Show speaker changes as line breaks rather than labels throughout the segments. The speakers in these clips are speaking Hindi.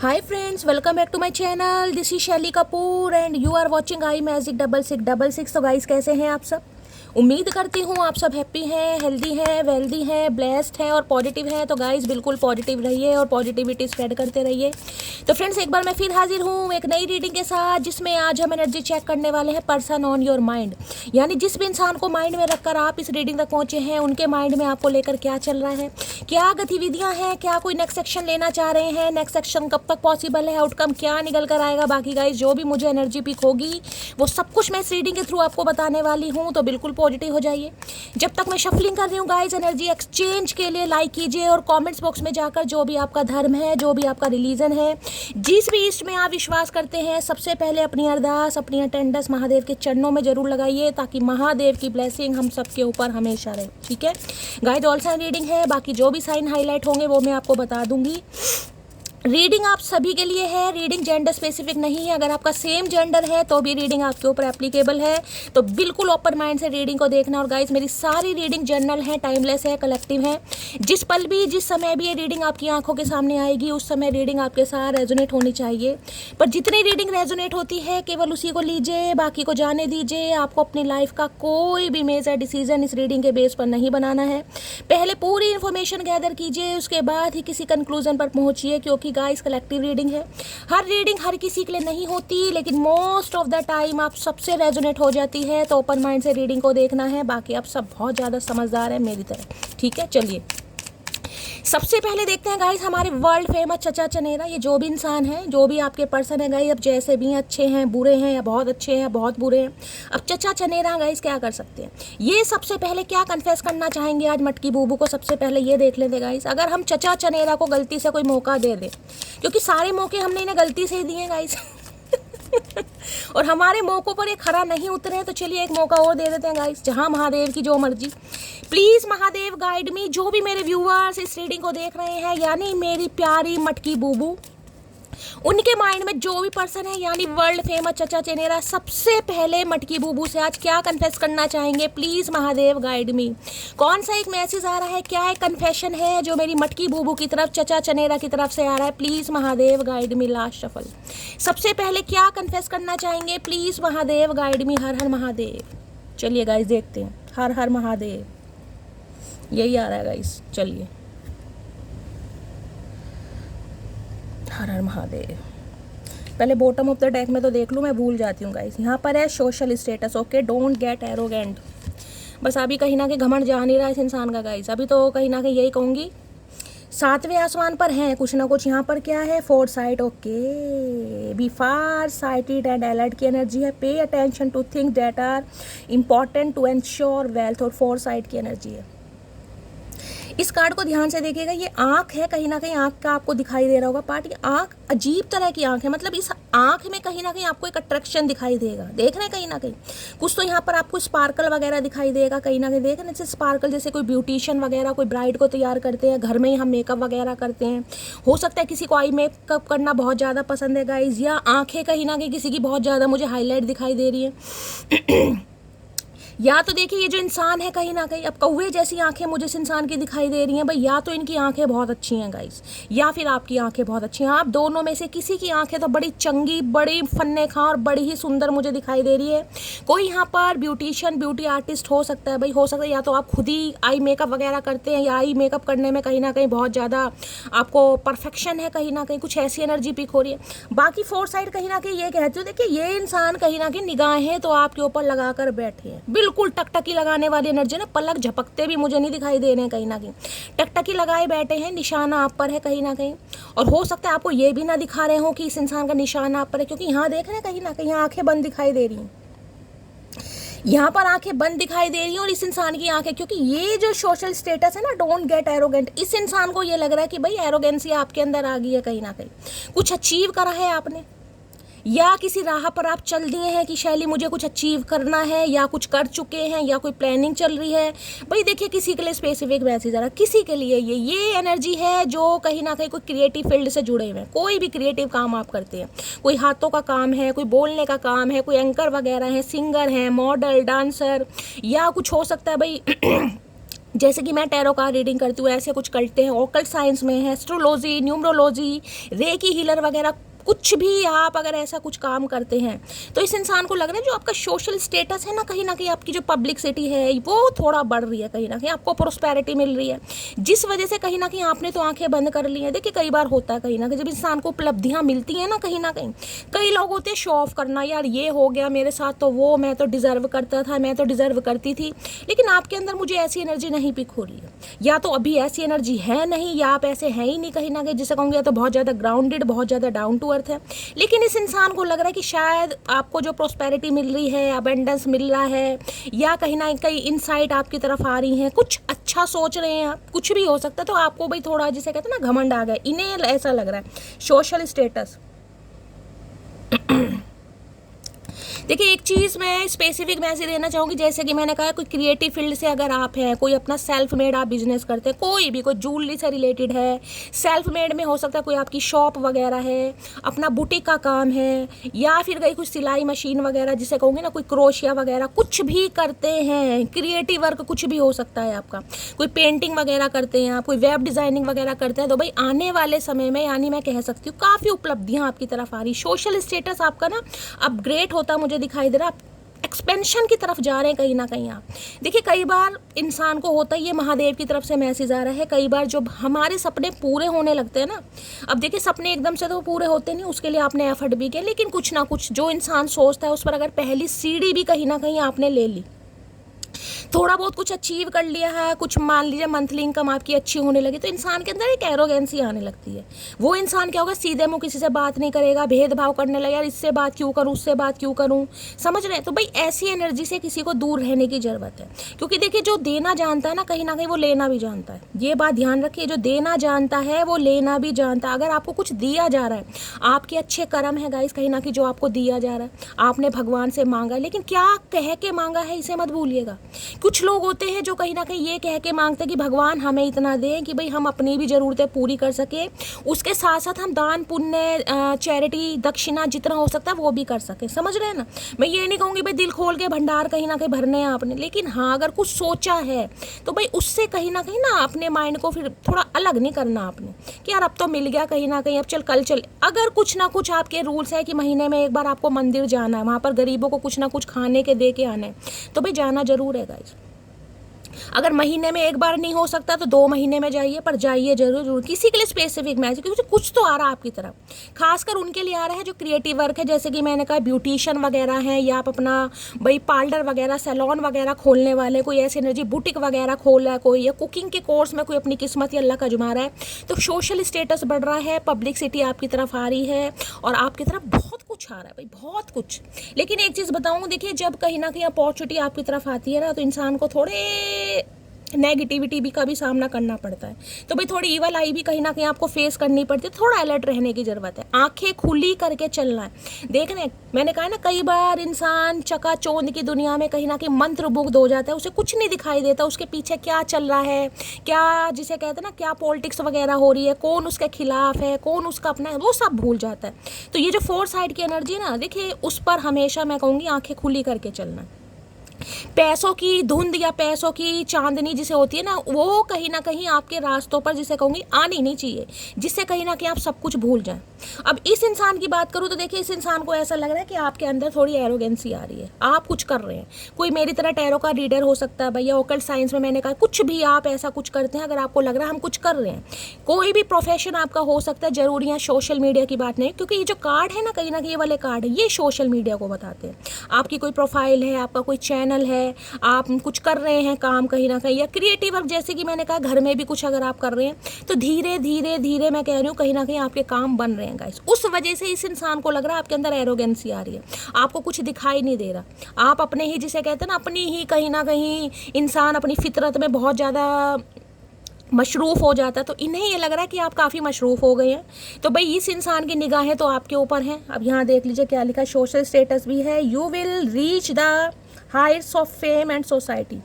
Hi friends, welcome back to my channel. This is शैली Kapoor and you are watching I magic 6666। तो गाइस कैसे हैं आप सब? उम्मीद करती हूँ आप सब हैप्पी हैं, हेल्दी हैं, वेल्दी हैं, ब्लेस्ड हैं और पॉजिटिव हैं। तो गाइस बिल्कुल पॉजिटिव रहिए और पॉजिटिविटी स्प्रेड करते रहिए। तो फ्रेंड्स एक बार मैं फिर हाजिर हूँ एक नई रीडिंग के साथ, जिसमें आज हम एनर्जी चेक करने वाले हैं पर्सन ऑन योर माइंड। यानी जिस भी इंसान को माइंड में रखकर आप इस रीडिंग तक पहुँचे हैं, उनके माइंड में आपको लेकर क्या चल रहा है, क्या गतिविधियाँ हैं, क्या कोई नेक्स्ट सेक्शन लेना चाह रहे हैं, नेक्स्ट सेक्शन कब तक पॉसिबल है, आउटकम क्या निकल कर आएगा। बाकी गाइस जो भी मुझे एनर्जी पिक होगी वो सब कुछ मैं इस रीडिंग के थ्रू आपको बताने वाली हूँ। तो बिल्कुल पॉजिटिव हो जाइए। जब तक मैं शफलिंग कर रही हूँ गाइस, एनर्जी एक्सचेंज के लिए लाइक कीजिए और कमेंट्स बॉक्स में जाकर जो भी आपका धर्म है, जो भी आपका रिलीजन है, जिस भी ईस्ट में आप विश्वास करते हैं, सबसे पहले अपनी अरदास, अपनी अटेंडेंस महादेव के चरणों में जरूर लगाइए, ताकि महादेव की ब्लेसिंग हम सबके ऊपर हमेशा रहे। ठीक है गाइस, ऑल साइन रीडिंग है, बाकी जो भी साइन हाईलाइट होंगे वो मैं आपको बता दूंगी। रीडिंग आप सभी के लिए है, रीडिंग जेंडर स्पेसिफिक नहीं है। अगर आपका सेम जेंडर है तो भी रीडिंग आपके ऊपर एप्लीकेबल है। तो बिल्कुल ओपन माइंड से रीडिंग को देखना। और गाइस मेरी सारी रीडिंग जनरल है, टाइमलेस है, कलेक्टिव है। जिस पल भी, जिस समय भी ये रीडिंग आपकी आंखों के सामने आएगी, उस समय रीडिंग आपके साथ रेजोनेट होनी चाहिए। पर जितनी रीडिंग रेजोनेट होती है केवल उसी को लीजिए, बाकी को जाने दीजिए। आपको अपनी लाइफ का कोई भी मेजर डिसीजन इस रीडिंग के बेस पर नहीं बनाना है। पहले पूरी इन्फॉर्मेशन गैदर कीजिए, उसके बाद ही किसी कंक्लूजन पर पहुंचिए, क्योंकि गाइस कलेक्टिव रीडिंग है। हर रीडिंग हर किसी के लिए नहीं होती, लेकिन मोस्ट ऑफ द टाइम आप सबसे रेजोनेट हो जाती है। तो ओपन माइंड से रीडिंग को देखना है। बाकी आप सब बहुत ज़्यादा समझदार हैं मेरी तरह। ठीक है, चलिए सबसे पहले देखते हैं गाइस हमारे वर्ल्ड फेमस चचा चनेरा। ये जो भी इंसान है, जो भी आपके पर्सन है गाइस, अब जैसे भी अच्छे हैं, बुरे हैं, या बहुत अच्छे हैं, बहुत बुरे हैं, अब चचा चनेरा गाइस क्या कर सकते हैं, ये सबसे पहले क्या कन्फेस करना चाहेंगे आज मटकी बूबू को। सबसे पहले ये देख लेते गाइस, अगर हम चचा चनेरा को गलती से कोई मौका दे दे, क्योंकि सारे मौके हमने इन्हें गलती से ही दिए गाइस और हमारे मौकों पर ये खरा नहीं उतरे, तो चलिए एक मौका और दे देते हैं गाइस। जहां महादेव की जो मर्जी। प्लीज महादेव गाइड मी। जो भी मेरे व्यूअर्स इस रीडिंग को देख रहे हैं, यानी मेरी प्यारी मटकी बूबू, उनके माइंड में जो भी पर्सन है, यानी वर्ल्ड फेमस चचा चनेरा, सबसे पहले मटकी बूबू से आज क्या कन्फेस करना चाहेंगे। प्लीज महादेव गाइड मी। कौन सा एक मैसेज आ रहा है, क्या एक कन्फेशन है जो मेरी मटकी बूबू की तरफ, चचा चनेरा की तरफ से आ रहा है। Please Mahadev guide me. Last shuffle. सबसे पहले क्या कन्फेस करना चाहेंगे, प्लीज महादेव गाइड मी। हर हर महादेव। चलिए गाइस देखते हैं। हर हर महादेव, यही आ रहा है गाइस। चलिए हर हर महादेव। पहले बॉटम ऑफ द डेक में तो देख लूँ, मैं भूल जाती हूँ गाइस। यहाँ पर है social status. Okay, don't get arrogant. बस अभी कहीं ना कहीं घमंड जा नहीं रहा इस इंसान का गाइस। अभी तो कहीं ना कहीं यही कहूँगी, सातवें आसमान पर हैं कुछ ना कुछ। यहाँ पर क्या है, foresight. Okay, be far sighted and alert की एनर्जी है। Pay attention to things that are important to ensure wealth, और फोर साइड की एनर्जी है। इस कार्ड को ध्यान से देखिएगा, ये आंख है, कहीं ना कहीं आंख का आपको दिखाई दे रहा होगा पार्ट। ये आंख अजीब तरह की आंख है, मतलब इस आंख में कहीं ना कहीं आपको एक अट्रैक्शन दिखाई देगा। देख रहे हैं कहीं ना कहीं कुछ तो यहाँ पर आपको स्पार्कल वगैरह दिखाई देगा। कहीं ना कहीं देख रहे हैं जैसे स्पार्कल, जैसे कोई ब्यूटिशियन वगैरह कोई ब्राइड को तैयार करते हैं, घर में ही हम मेकअप वगैरह करते हैं। हो सकता है किसी को आई मेकअप करना बहुत ज़्यादा पसंद है गाइज, या आँखें कहीं ना कहीं किसी की बहुत ज़्यादा मुझे हाईलाइट दिखाई दे रही है या तो देखिए ये जो इंसान है कहीं ना कहीं, अब कौवे जैसी आंखें मुझे इस इंसान की दिखाई दे रही हैं भाई। या तो इनकी आंखें बहुत अच्छी हैं गाइस, या फिर आपकी आंखें बहुत अच्छी हैं। आप दोनों में से किसी की आंखें तो बड़ी चंगी, बड़ी फन्ने खां और बड़ी ही सुंदर मुझे दिखाई दे रही है। कोई यहाँ पर ब्यूटिशियन, ब्यूटी आर्टिस्ट हो सकता है भाई, हो सकता है या तो आप खुद ही आई मेकअप वगैरह करते हैं, या आई मेकअप करने में कहीं ना कहीं बहुत ज़्यादा आपको परफेक्शन है, कहीं ना कहीं कुछ ऐसी एनर्जी पिक हो रही है। बाकी फोर साइड कहीं ना कहीं ये कहते हो, देखिए ये इंसान कहीं ना कहीं निगाहें तो आपके ऊपर लगा कर बैठे हैं, बिल्कुल टकटकी लगाने वाली एनर्जी ना। पलक झपकते भी मुझे नहीं दिखाई दे रहे हैं, कहीं ना कहीं टकटकी लगाए बैठे हैं। निशाना आप पर है कहीं ना कहीं, और हो सकता है आपको ये भी ना दिखा रहे हो कि इस इंसान का निशाना आप पर है, क्योंकि यहाँ देख रहे हैं कहीं ना कहीं आंखें बंद दिखाई दे रही हैं। यहाँ पर आंखें बंद दिखाई दे रही हैं, और इस इंसान की आंखें, क्योंकि ये जो सोशल स्टेटस है ना, डोंट गेट एरोगेंट, इस इंसान को ये लग रहा है कि भाई एरोगेंसी आपके अंदर आ गई है। कहीं ना कहीं कुछ अचीव करा है आपने, या किसी राह पर आप चल दिए हैं कि शैली मुझे कुछ अचीव करना है, या कुछ कर चुके हैं, या कोई प्लानिंग चल रही है भाई। देखिए किसी के लिए स्पेसिफिक मैसेज आ रहा है, किसी के लिए ये एनर्जी है जो कहीं ना कहीं कोई क्रिएटिव फील्ड से जुड़े हुए हैं। कोई भी क्रिएटिव काम आप करते हैं, कोई हाथों का काम है, कोई बोलने का काम है, कोई एंकर वगैरह है, सिंगर है, मॉडल, डांसर, या कुछ हो सकता है भाई जैसे कि मैं टैरो कार्ड रीडिंग करती हूँ, ऐसे कुछ करते हैं, ऑकल्ट साइंस में है, एस्ट्रोलॉजी, न्यूमरोलॉजी, रेकी हीलर वगैरह, कुछ भी आप अगर ऐसा कुछ काम करते हैं तो इस इंसान को लग रहा है जो आपका सोशल स्टेटस है ना कहीं आपकी जो पब्लिसिटी है वो थोड़ा बढ़ रही है, कहीं ना कहीं आपको प्रोस्पेरिटी मिल रही है, जिस वजह से कहीं ना कहीं आपने तो आंखें बंद कर ली हैं। देखिए कई बार होता है कहीं ना कहीं जब इंसान को उपलब्धियां मिलती हैं ना कहीं कई लोग होते हैं शो ऑफ करना, यार ये हो गया मेरे साथ तो वो, मैं तो डिजर्व करता था, मैं तो डिजर्व करती थी, लेकिन आपके अंदर मुझे ऐसी एनर्जी नहीं पिक हो रही है, या तो अभी ऐसी एनर्जी है नहीं, या आप ऐसे हैं ही नहीं कहीं ना कहीं, जिसे कहूँगी या तो बहुत ज़्यादा ग्राउंडेड, बहुत ज़्यादा डाउन टू अर्थ है। लेकिन इस इंसान को लग रहा है कि शायद आपको जो प्रोस्पेरिटी मिल रही है, अबेंडेंस मिल रहा है, या कहीं ना कहीं इनसाइट आपकी तरफ आ रही हैं, कुछ अच्छा सोच रहे हैं आप, कुछ भी हो सकता है, तो आपको भाई थोड़ा जिसे कहते हैं ना घमंड आ गया, इन्हें ऐसा लग रहा है सोशल स्टेटस। देखिए एक चीज़ मैं स्पेसिफिक मैसेज देना चाहूँगी, जैसे कि मैंने कहा कोई क्रिएटिव फील्ड से अगर आप हैं, कोई अपना सेल्फ मेड आप बिजनेस करते हैं, कोई भी, कोई ज्वेलरी से रिलेटेड है, सेल्फ मेड में हो सकता है कोई आपकी शॉप वगैरह है, अपना बुटीक का काम है, या फिर कहीं कुछ सिलाई मशीन वगैरह जिसे कहूँगी ना, कोई क्रोशिया वगैरह कुछ भी करते हैं, क्रिएटिव वर्क कुछ भी हो सकता है आपका, कोई पेंटिंग वगैरह करते हैं आप, कोई वेब डिज़ाइनिंग वगैरह करते हैं, तो भाई आने वाले समय में यानी मैं कह सकती हूँ काफ़ी उपलब्धियाँ आपकी तरफ आ रही, सोशल स्टेटस आपका ना अपग्रेड होता मुझे दिखाई दे रहा, आप एक्सपेंशन की तरफ जा रहे हैं कहीं ना कहीं आप। देखिए कई बार इंसान को होता है, ये महादेव की तरफ से मैसेज आ रहा है, कई बार जब हमारे सपने पूरे होने लगते हैं ना, अब देखिए सपने एकदम से तो पूरे होते नहीं, उसके लिए आपने एफर्ट भी किया, लेकिन कुछ ना कुछ जो इंसान सोचता है उस पर अगर पहली सीढ़ी भी कहीं ना कहीं आपने ले ली, थोड़ा बहुत कुछ अचीव कर लिया है, कुछ मान लीजिए मंथली इनकम आपकी अच्छी होने लगी, तो इंसान के अंदर एक एरोगेंसी आने लगती है। वो इंसान क्या होगा, सीधे मुंह किसी से बात नहीं करेगा, भेदभाव करने लगा, यार इससे बात क्यों करूँ, उससे बात क्यों करूँ, समझ रहे हैं। तो भाई ऐसी एनर्जी से किसी को दूर रहने की ज़रूरत है, क्योंकि देखिए जो देना जानता है ना कहीं वो लेना भी जानता है, ये बात ध्यान रखिए, जो देना जानता है वो लेना भी जानता है। अगर आपको कुछ दिया जा रहा है, आपके अच्छे कर्म है गाइस कहीं ना कहीं जो आपको दिया जा रहा है, आपने भगवान से मांगा, लेकिन क्या कह के मांगा है इसे मत भूलिएगा। कुछ लोग होते हैं जो कहीं ना कहीं ये कह के मांगते हैं कि भगवान हमें इतना दें कि भाई हम अपनी भी ज़रूरतें पूरी कर सके, उसके साथ साथ हम दान पुण्य चैरिटी दक्षिणा जितना हो सकता है वो भी कर सके, समझ रहे हैं ना। मैं ये नहीं कहूँगी भाई दिल खोल के भंडार कहीं ना कहीं भरने हैं आपने, लेकिन हाँ अगर कुछ सोचा है तो भाई उससे कहीं ना अपने माइंड को फिर थोड़ा अलग नहीं करना आपने कि यार अब तो मिल गया कहीं ना कहीं, अब चल कल चल। अगर कुछ ना कुछ आपके रूल्स है कि महीने में एक बार आपको मंदिर जाना है, वहाँ पर गरीबों को कुछ ना कुछ खाने के दे के आना है, तो भाई जाना जरूर है गाइस। अगर महीने में एक बार नहीं हो सकता तो 2 महीने में जाइए, पर जाइए जरूर। किसी के लिए स्पेसिफिक मैसेज, क्योंकि कुछ तो आ रहा है आपकी तरफ, खासकर उनके लिए आ रहा है जो क्रिएटिव वर्क है, जैसे कि मैंने कहा ब्यूटिशियन वगैरह हैं, या आप अपना भाई पार्लर वगैरह सैलून वगैरह खोलने वाले, कोई ऐसी एनर्जी बुटीक वगैरह खोल रहा है कोई, या कुकिंग के कोर्स में कोई अपनी किस्मत या अल्लाह का जुमा रहा है, तो सोशल स्टेटस बढ़ रहा है, पब्लिसिटी आपकी तरफ आ रही है, और आपकी तरफ बहुत कुछ आ रहा है भाई, बहुत कुछ। लेकिन एक चीज़ बताऊँ, देखिए जब कहीं ना कहीं अपॉर्चुनिटी आपकी तरफ आती है ना, तो इंसान को थोड़े नेगेटिविटी भी का भी सामना करना पड़ता है, तो भाई थोड़ी ईवल आई भी कहीं ना कहीं आपको फेस करनी पड़ती है, थोड़ा अलर्ट रहने की ज़रूरत है, आंखें खुली करके चलना है। देखने मैंने कहा ना कई बार इंसान चकाचौंध की दुनिया में कहीं ना कहीं मंत्रमुग्ध हो जाता है, उसे कुछ नहीं दिखाई देता उसके पीछे क्या चल रहा है, क्या जिसे कहते हैं ना क्या पॉलिटिक्स वगैरह हो रही है, कौन उसके खिलाफ है, कौन उसका अपना है, वो सब भूल जाता है। तो ये जो 4 साइड की एनर्जी है ना, देखिए उस पर हमेशा मैं कहूँगी आंखें खुली करके चलना। पैसों की धुंध या पैसों की चांदनी जिसे होती है ना, वो कहीं ना कहीं आपके रास्तों पर जिसे कहूँगी आनी नहीं चाहिए, जिससे कहीं ना कहीं आप सब कुछ भूल जाएं। अब इस इंसान की बात करूँ तो देखिए इस इंसान को ऐसा लग रहा है कि आपके अंदर थोड़ी एरोगेंसी आ रही है, आप कुछ कर रहे हैं, कोई मेरी तरह टैरो का रीडर हो सकता है भैया, ओकल्ट साइंस में मैंने कहा कुछ भी आप ऐसा कुछ करते हैं, अगर आपको लग रहा है हम कुछ कर रहे हैं, कोई भी प्रोफेशन आपका हो सकता है, जरूरी है सोशल मीडिया की बात नहीं, क्योंकि ये जो कार्ड है ना कहीं ये वाले कार्ड है, ये सोशल मीडिया को बताते हैं। आपकी कोई प्रोफाइल है, आपका कोई चैनल है, आप कुछ कर रहे हैं काम कहीं ना कहीं, या क्रिएटिव वर्क जैसे कि मैंने कहा घर में भी कुछ अगर आप कर रहे हैं, तो धीरे धीरे धीरे मैं कह रही हूँ कहीं ना कहीं आपके काम बन रहे हैं गाइस। उस वजह से इस इंसान को लग रहा है आपके अंदर एरोगेंसी आ रही है, आपको कुछ दिखाई नहीं दे रहा, आप अपने ही जिसे कहते हैं ना अपनी ही कहीं ना कहीं इंसान अपनी फितरत में बहुत ज़्यादा मशरूफ़ हो जाता है, तो इन्हें ये लग रहा है कि आप काफ़ी मशरूफ़ हो गए हैं। तो भाई इस इंसान की निगाहें तो आपके ऊपर हैं। अब यहाँ देख लीजिए क्या लिखा है, सोशल स्टेटस भी है, you will reach the Heights of fame and society.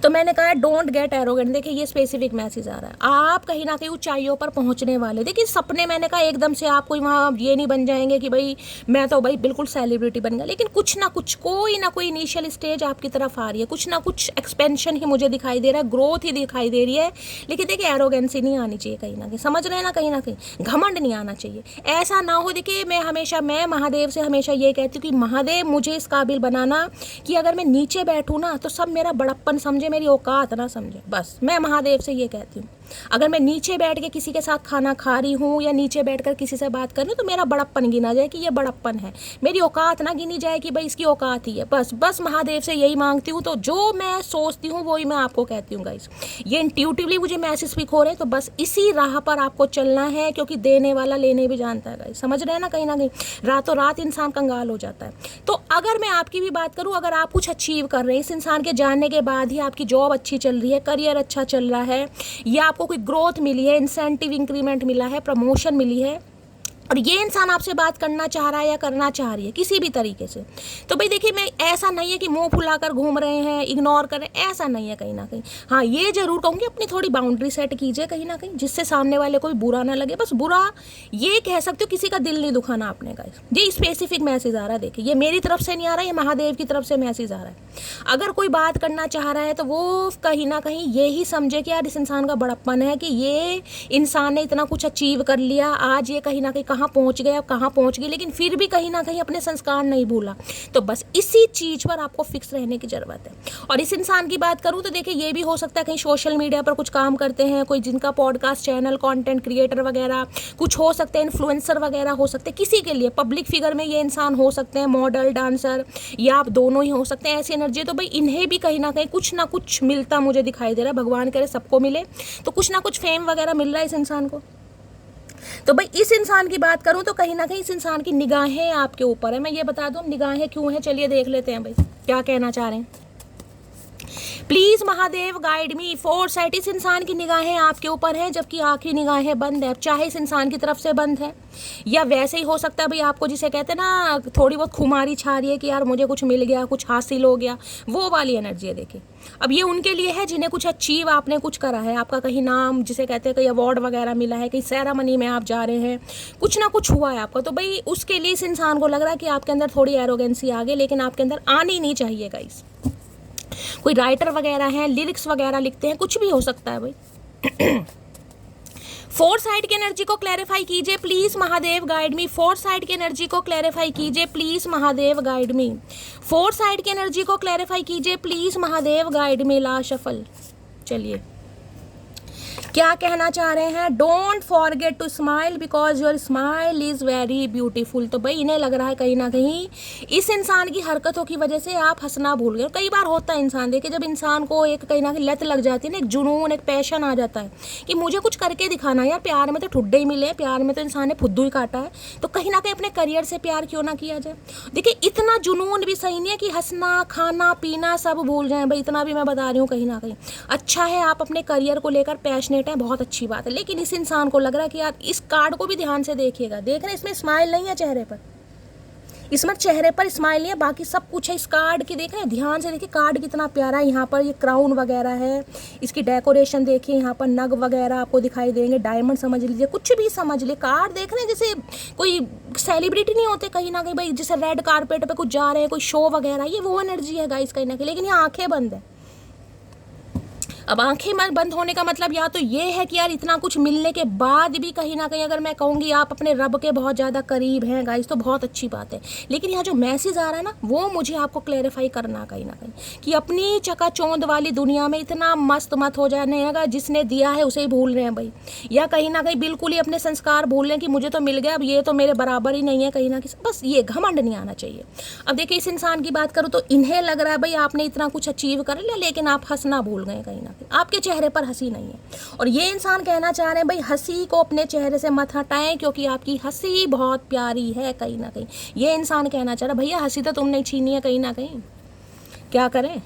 तो मैंने कहा डोंट गेट एरोगेंट। देखिए ये स्पेसिफिक मैसेज आ रहा है, आप कहीं ना कहीं ऊंचाइयों पर पहुंचने वाले। देखिए सपने, मैंने कहा एकदम से आप कोई वहाँ ये नहीं बन जाएंगे कि भाई मैं तो भाई बिल्कुल सेलिब्रिटी बन गया, लेकिन कुछ ना कुछ, कोई ना कोई इनिशियल स्टेज आपकी तरफ आ रही है, कुछ ना कुछ एक्सपेंशन ही मुझे दिखाई दे रहा है, ग्रोथ ही दिखाई दे रही है। लेकिन देखिए एरोगेंसी नहीं आनी चाहिए कहीं ना कहीं, समझ रहे हैं ना, कहीं ना कहीं घमंड नहीं आना चाहिए, ऐसा ना हो। देखिए मैं महादेव से हमेशा ये कहती हूँ कि महादेव मुझे इस काबिल बनाना कि अगर मैं नीचे बैठूँ ना तो सब मेरा बड़प्पन समझे, मेरी औकात ना समझे। बस मैं महादेव से ये कहती हूँ, अगर मैं नीचे बैठ के किसी के साथ खाना खा रही हूँ या नीचे बैठकर किसी से बात कर रही हूँ तो मेरा बड़प्पन गिना जाए कि ये बड़प्पन है, मेरी औकात ना गिनी जाए कि भाई इसकी औकात ही है। बस महादेव से यही मांगती हूँ। तो जो मैं सोचती हूँ वही मैं आपको कहती हूँ गाइस, ये इंट्यूटिवली मुझे मैसेज पिक हो रहे हैं, तो बस इसी राह पर आपको चलना है, क्योंकि देने वाला लेने भी जानता है गाइस, समझ रहे हैं ना, कहीं ना कहीं रातों रात इंसान कंगाल हो जाता है। तो अगर मैं आपकी भी बात करूँ, अगर आप कुछ अचीव कर रहे हैं, इस इंसान के जानने के बाद ही आपकी जॉब अच्छी चल रही है, करियर अच्छा चल रहा है, या आपको कोई ग्रोथ मिली है, इंसेंटिव इंक्रीमेंट मिला है, प्रमोशन मिली है, और ये इंसान आपसे बात करना चाह रहा है या करना चाह रही है किसी भी तरीके से, तो भाई देखिए मैं ऐसा नहीं है कि मुंह फुलाकर घूम रहे हैं, इग्नोर कर रहे हैं, ऐसा नहीं है कहीं ना कहीं। हाँ ये जरूर कहूँगी अपनी थोड़ी बाउंड्री सेट कीजिए कहीं ना कहीं, जिससे सामने वाले को भी बुरा ना लगे। बस बुरा ये कह सकते हो, किसी का दिल नहीं दुखाना आपने का। ये स्पेसिफिक मैसेज आ रहा है, देखिए ये मेरी तरफ से नहीं आ रहा है, ये महादेव की तरफ से मैसेज आ रहा है। अगर कोई बात करना चाह रहा है तो वो कहीं ना कहीं ये ही समझे कि यार इस इंसान का बड़प्पन है, कि ये इंसान ने इतना कुछ अचीव कर लिया, आज ये कहीं ना कहीं कहाँ पहुँच गया, कहाँ पहुँच गई, लेकिन फिर भी कहीं ना कहीं अपने संस्कार नहीं भूला। तो बस इसी चीज़ पर आपको फिक्स रहने की ज़रूरत है। और इस इंसान की बात करूँ तो देखिए ये भी हो सकता है कहीं सोशल मीडिया पर कुछ काम करते हैं, कोई जिनका पॉडकास्ट चैनल, कंटेंट क्रिएटर वगैरह कुछ हो सकते हैं, इन्फ्लुएंसर वगैरह हो सकते हैं, किसी के लिए पब्लिक फिगर में ये इंसान हो सकते हैं, मॉडल, डांसर, या आप दोनों ही हो सकते हैं। ऐसी एनर्जी तो भाई इन्हें भी कहीं ना कुछ मिलता मुझे दिखाई दे रहा है, भगवान करे सबको मिले, तो कुछ ना कुछ फेम वगैरह मिल रहा है इस इंसान को। तो भाई इस इंसान की बात करूं तो कहीं ना कहीं इस इंसान की निगाहें आपके ऊपर है। मैं ये बता दूं निगाहें क्यों हैं, चलिए देख लेते हैं भाई क्या कहना चाह रहे हैं। Please Mahadev guide me for site. इस इंसान की निगाहें आपके ऊपर हैं, जबकि आखिरी निगाहें बंद है। चाहे इस इंसान की तरफ से बंद है, या वैसे ही हो सकता है भाई आपको जिसे कहते हैं ना थोड़ी बहुत खुमारी छा रही है कि यार मुझे कुछ मिल गया, कुछ हासिल हो गया, वो वाली एनर्जी है। देखिए अब ये उनके लिए है जिन्हें कुछ अचीव आपने कुछ करा है, आपका कहीं नाम जिसे कहते हैं कहीं अवार्ड वगैरह मिला है, कहीं सेरेमनी में आप जा रहे हैं, कुछ ना कुछ हुआ है आपका, तो भाई उसके लिए इस इंसान को लग रहा है कि आपके अंदर थोड़ी एरोगेंसी आ गई, लेकिन आपके अंदर आनी नहीं चाहिए गाइस। कोई राइटर वगैरह हैं, लिरिक्स वगैरह लिखते हैं, कुछ भी हो सकता है भाई। फोर साइड की एनर्जी को क्लैरिफाई कीजिए please Mahadev guide me. Foresight की एनर्जी को क्लैरिफाई कीजिए please Mahadev guide me. Foresight की एनर्जी को क्लैरिफाई कीजिए प्लीज महादेव गाइड मी। ला शफल। चलिए क्या कहना चाह रहे हैं। Don't forget to smile because your smile is very beautiful. तो भाई इन्हें लग रहा है कहीं ना कहीं इस इंसान की हरकतों की वजह से आप हंसना भूल गए। कई बार होता है इंसान, देखिए जब इंसान को एक कहीं ना कहीं लत लग जाती है ना, एक जुनून, एक पैशन आ जाता है कि मुझे कुछ करके दिखाना। यार प्यार में तो ठुड्डे ही मिले, प्यार में तो इंसान ने फुद्दू ही काटा है, तो कहीं ना कहीं अपने करियर से प्यार क्यों ना किया जाए। देखिए इतना जुनून भी सही नहीं है कि हंसना, खाना, पीना सब भूल जाएं भाई, इतना भी मैं बता रही हूँ कहीं ना कहीं। अच्छा है आप अपने करियर को लेकर पैशनेट है, बहुत अच्छी बात है, लेकिन इस इंसान को लग रहा है कि यार इस कार्ड को भी ध्यान से देखिएगा। देख रहे हैं इसमें स्माइल नहीं है चेहरे पर, इसमें चेहरे पर स्माइल नहीं है, बाकी सब कुछ है। इस कार्ड की देख रहे हैं, ध्यान से देखिए कार्ड कितना प्यारा है। यहाँ पर ये क्राउन वगैरह है, इसकी डेकोरेशन देखिए, यहाँ पर नग वगैरह आपको दिखाई देंगे, डायमंड समझ लीजिए, कुछ भी समझ लीजिए। कार्ड देख रहे हैं जैसे कोई सेलिब्रिटी नहीं होते कहीं ना कहीं भाई, जैसे रेड कारपेट पर कुछ जा रहे हैं, कोई शो वगैरह, ये वो एनर्जी है गाइस कहीं ना कहीं। लेकिन ये आंखें बंद है। अब आंखें बंद होने का मतलब या तो ये है कि यार इतना कुछ मिलने के बाद भी कहीं ना कहीं अगर मैं कहूँगी आप अपने रब के बहुत ज़्यादा करीब हैं गाइस, तो बहुत अच्छी बात है। लेकिन यहाँ जो मैसेज आ रहा है ना, वो मुझे आपको क्लैरिफाई करना कहीं ना कहीं कि अपनी चकाचौंध वाली दुनिया में इतना मस्त मत हो जाने लगा, जिसने दिया है उसे ही भूल रहे हैं भाई, या कहीं ना कहीं बिल्कुल ही अपने संस्कार भूल रहे हैं कि मुझे तो मिल गया, अब ये तो मेरे बराबर ही नहीं है कहीं ना कहीं। बस ये घमंड नहीं आना चाहिए। अब देखिए इस इंसान की बात करूँ तो इन्हें लग रहा है भाई आपने इतना कुछ अचीव कर लिया, लेकिन आप हंसना भूल गए कहीं ना कहीं, आपके चेहरे पर हंसी नहीं है। और ये इंसान कहना चाह रहे हैं भाई हंसी को अपने चेहरे से मत हटाएं, क्योंकि आपकी हंसी बहुत प्यारी है कहीं ना कहीं। ये इंसान कहना चाह रहा है भैया हंसी तो तुमने छीनी है कहीं ना कहीं, क्या करें।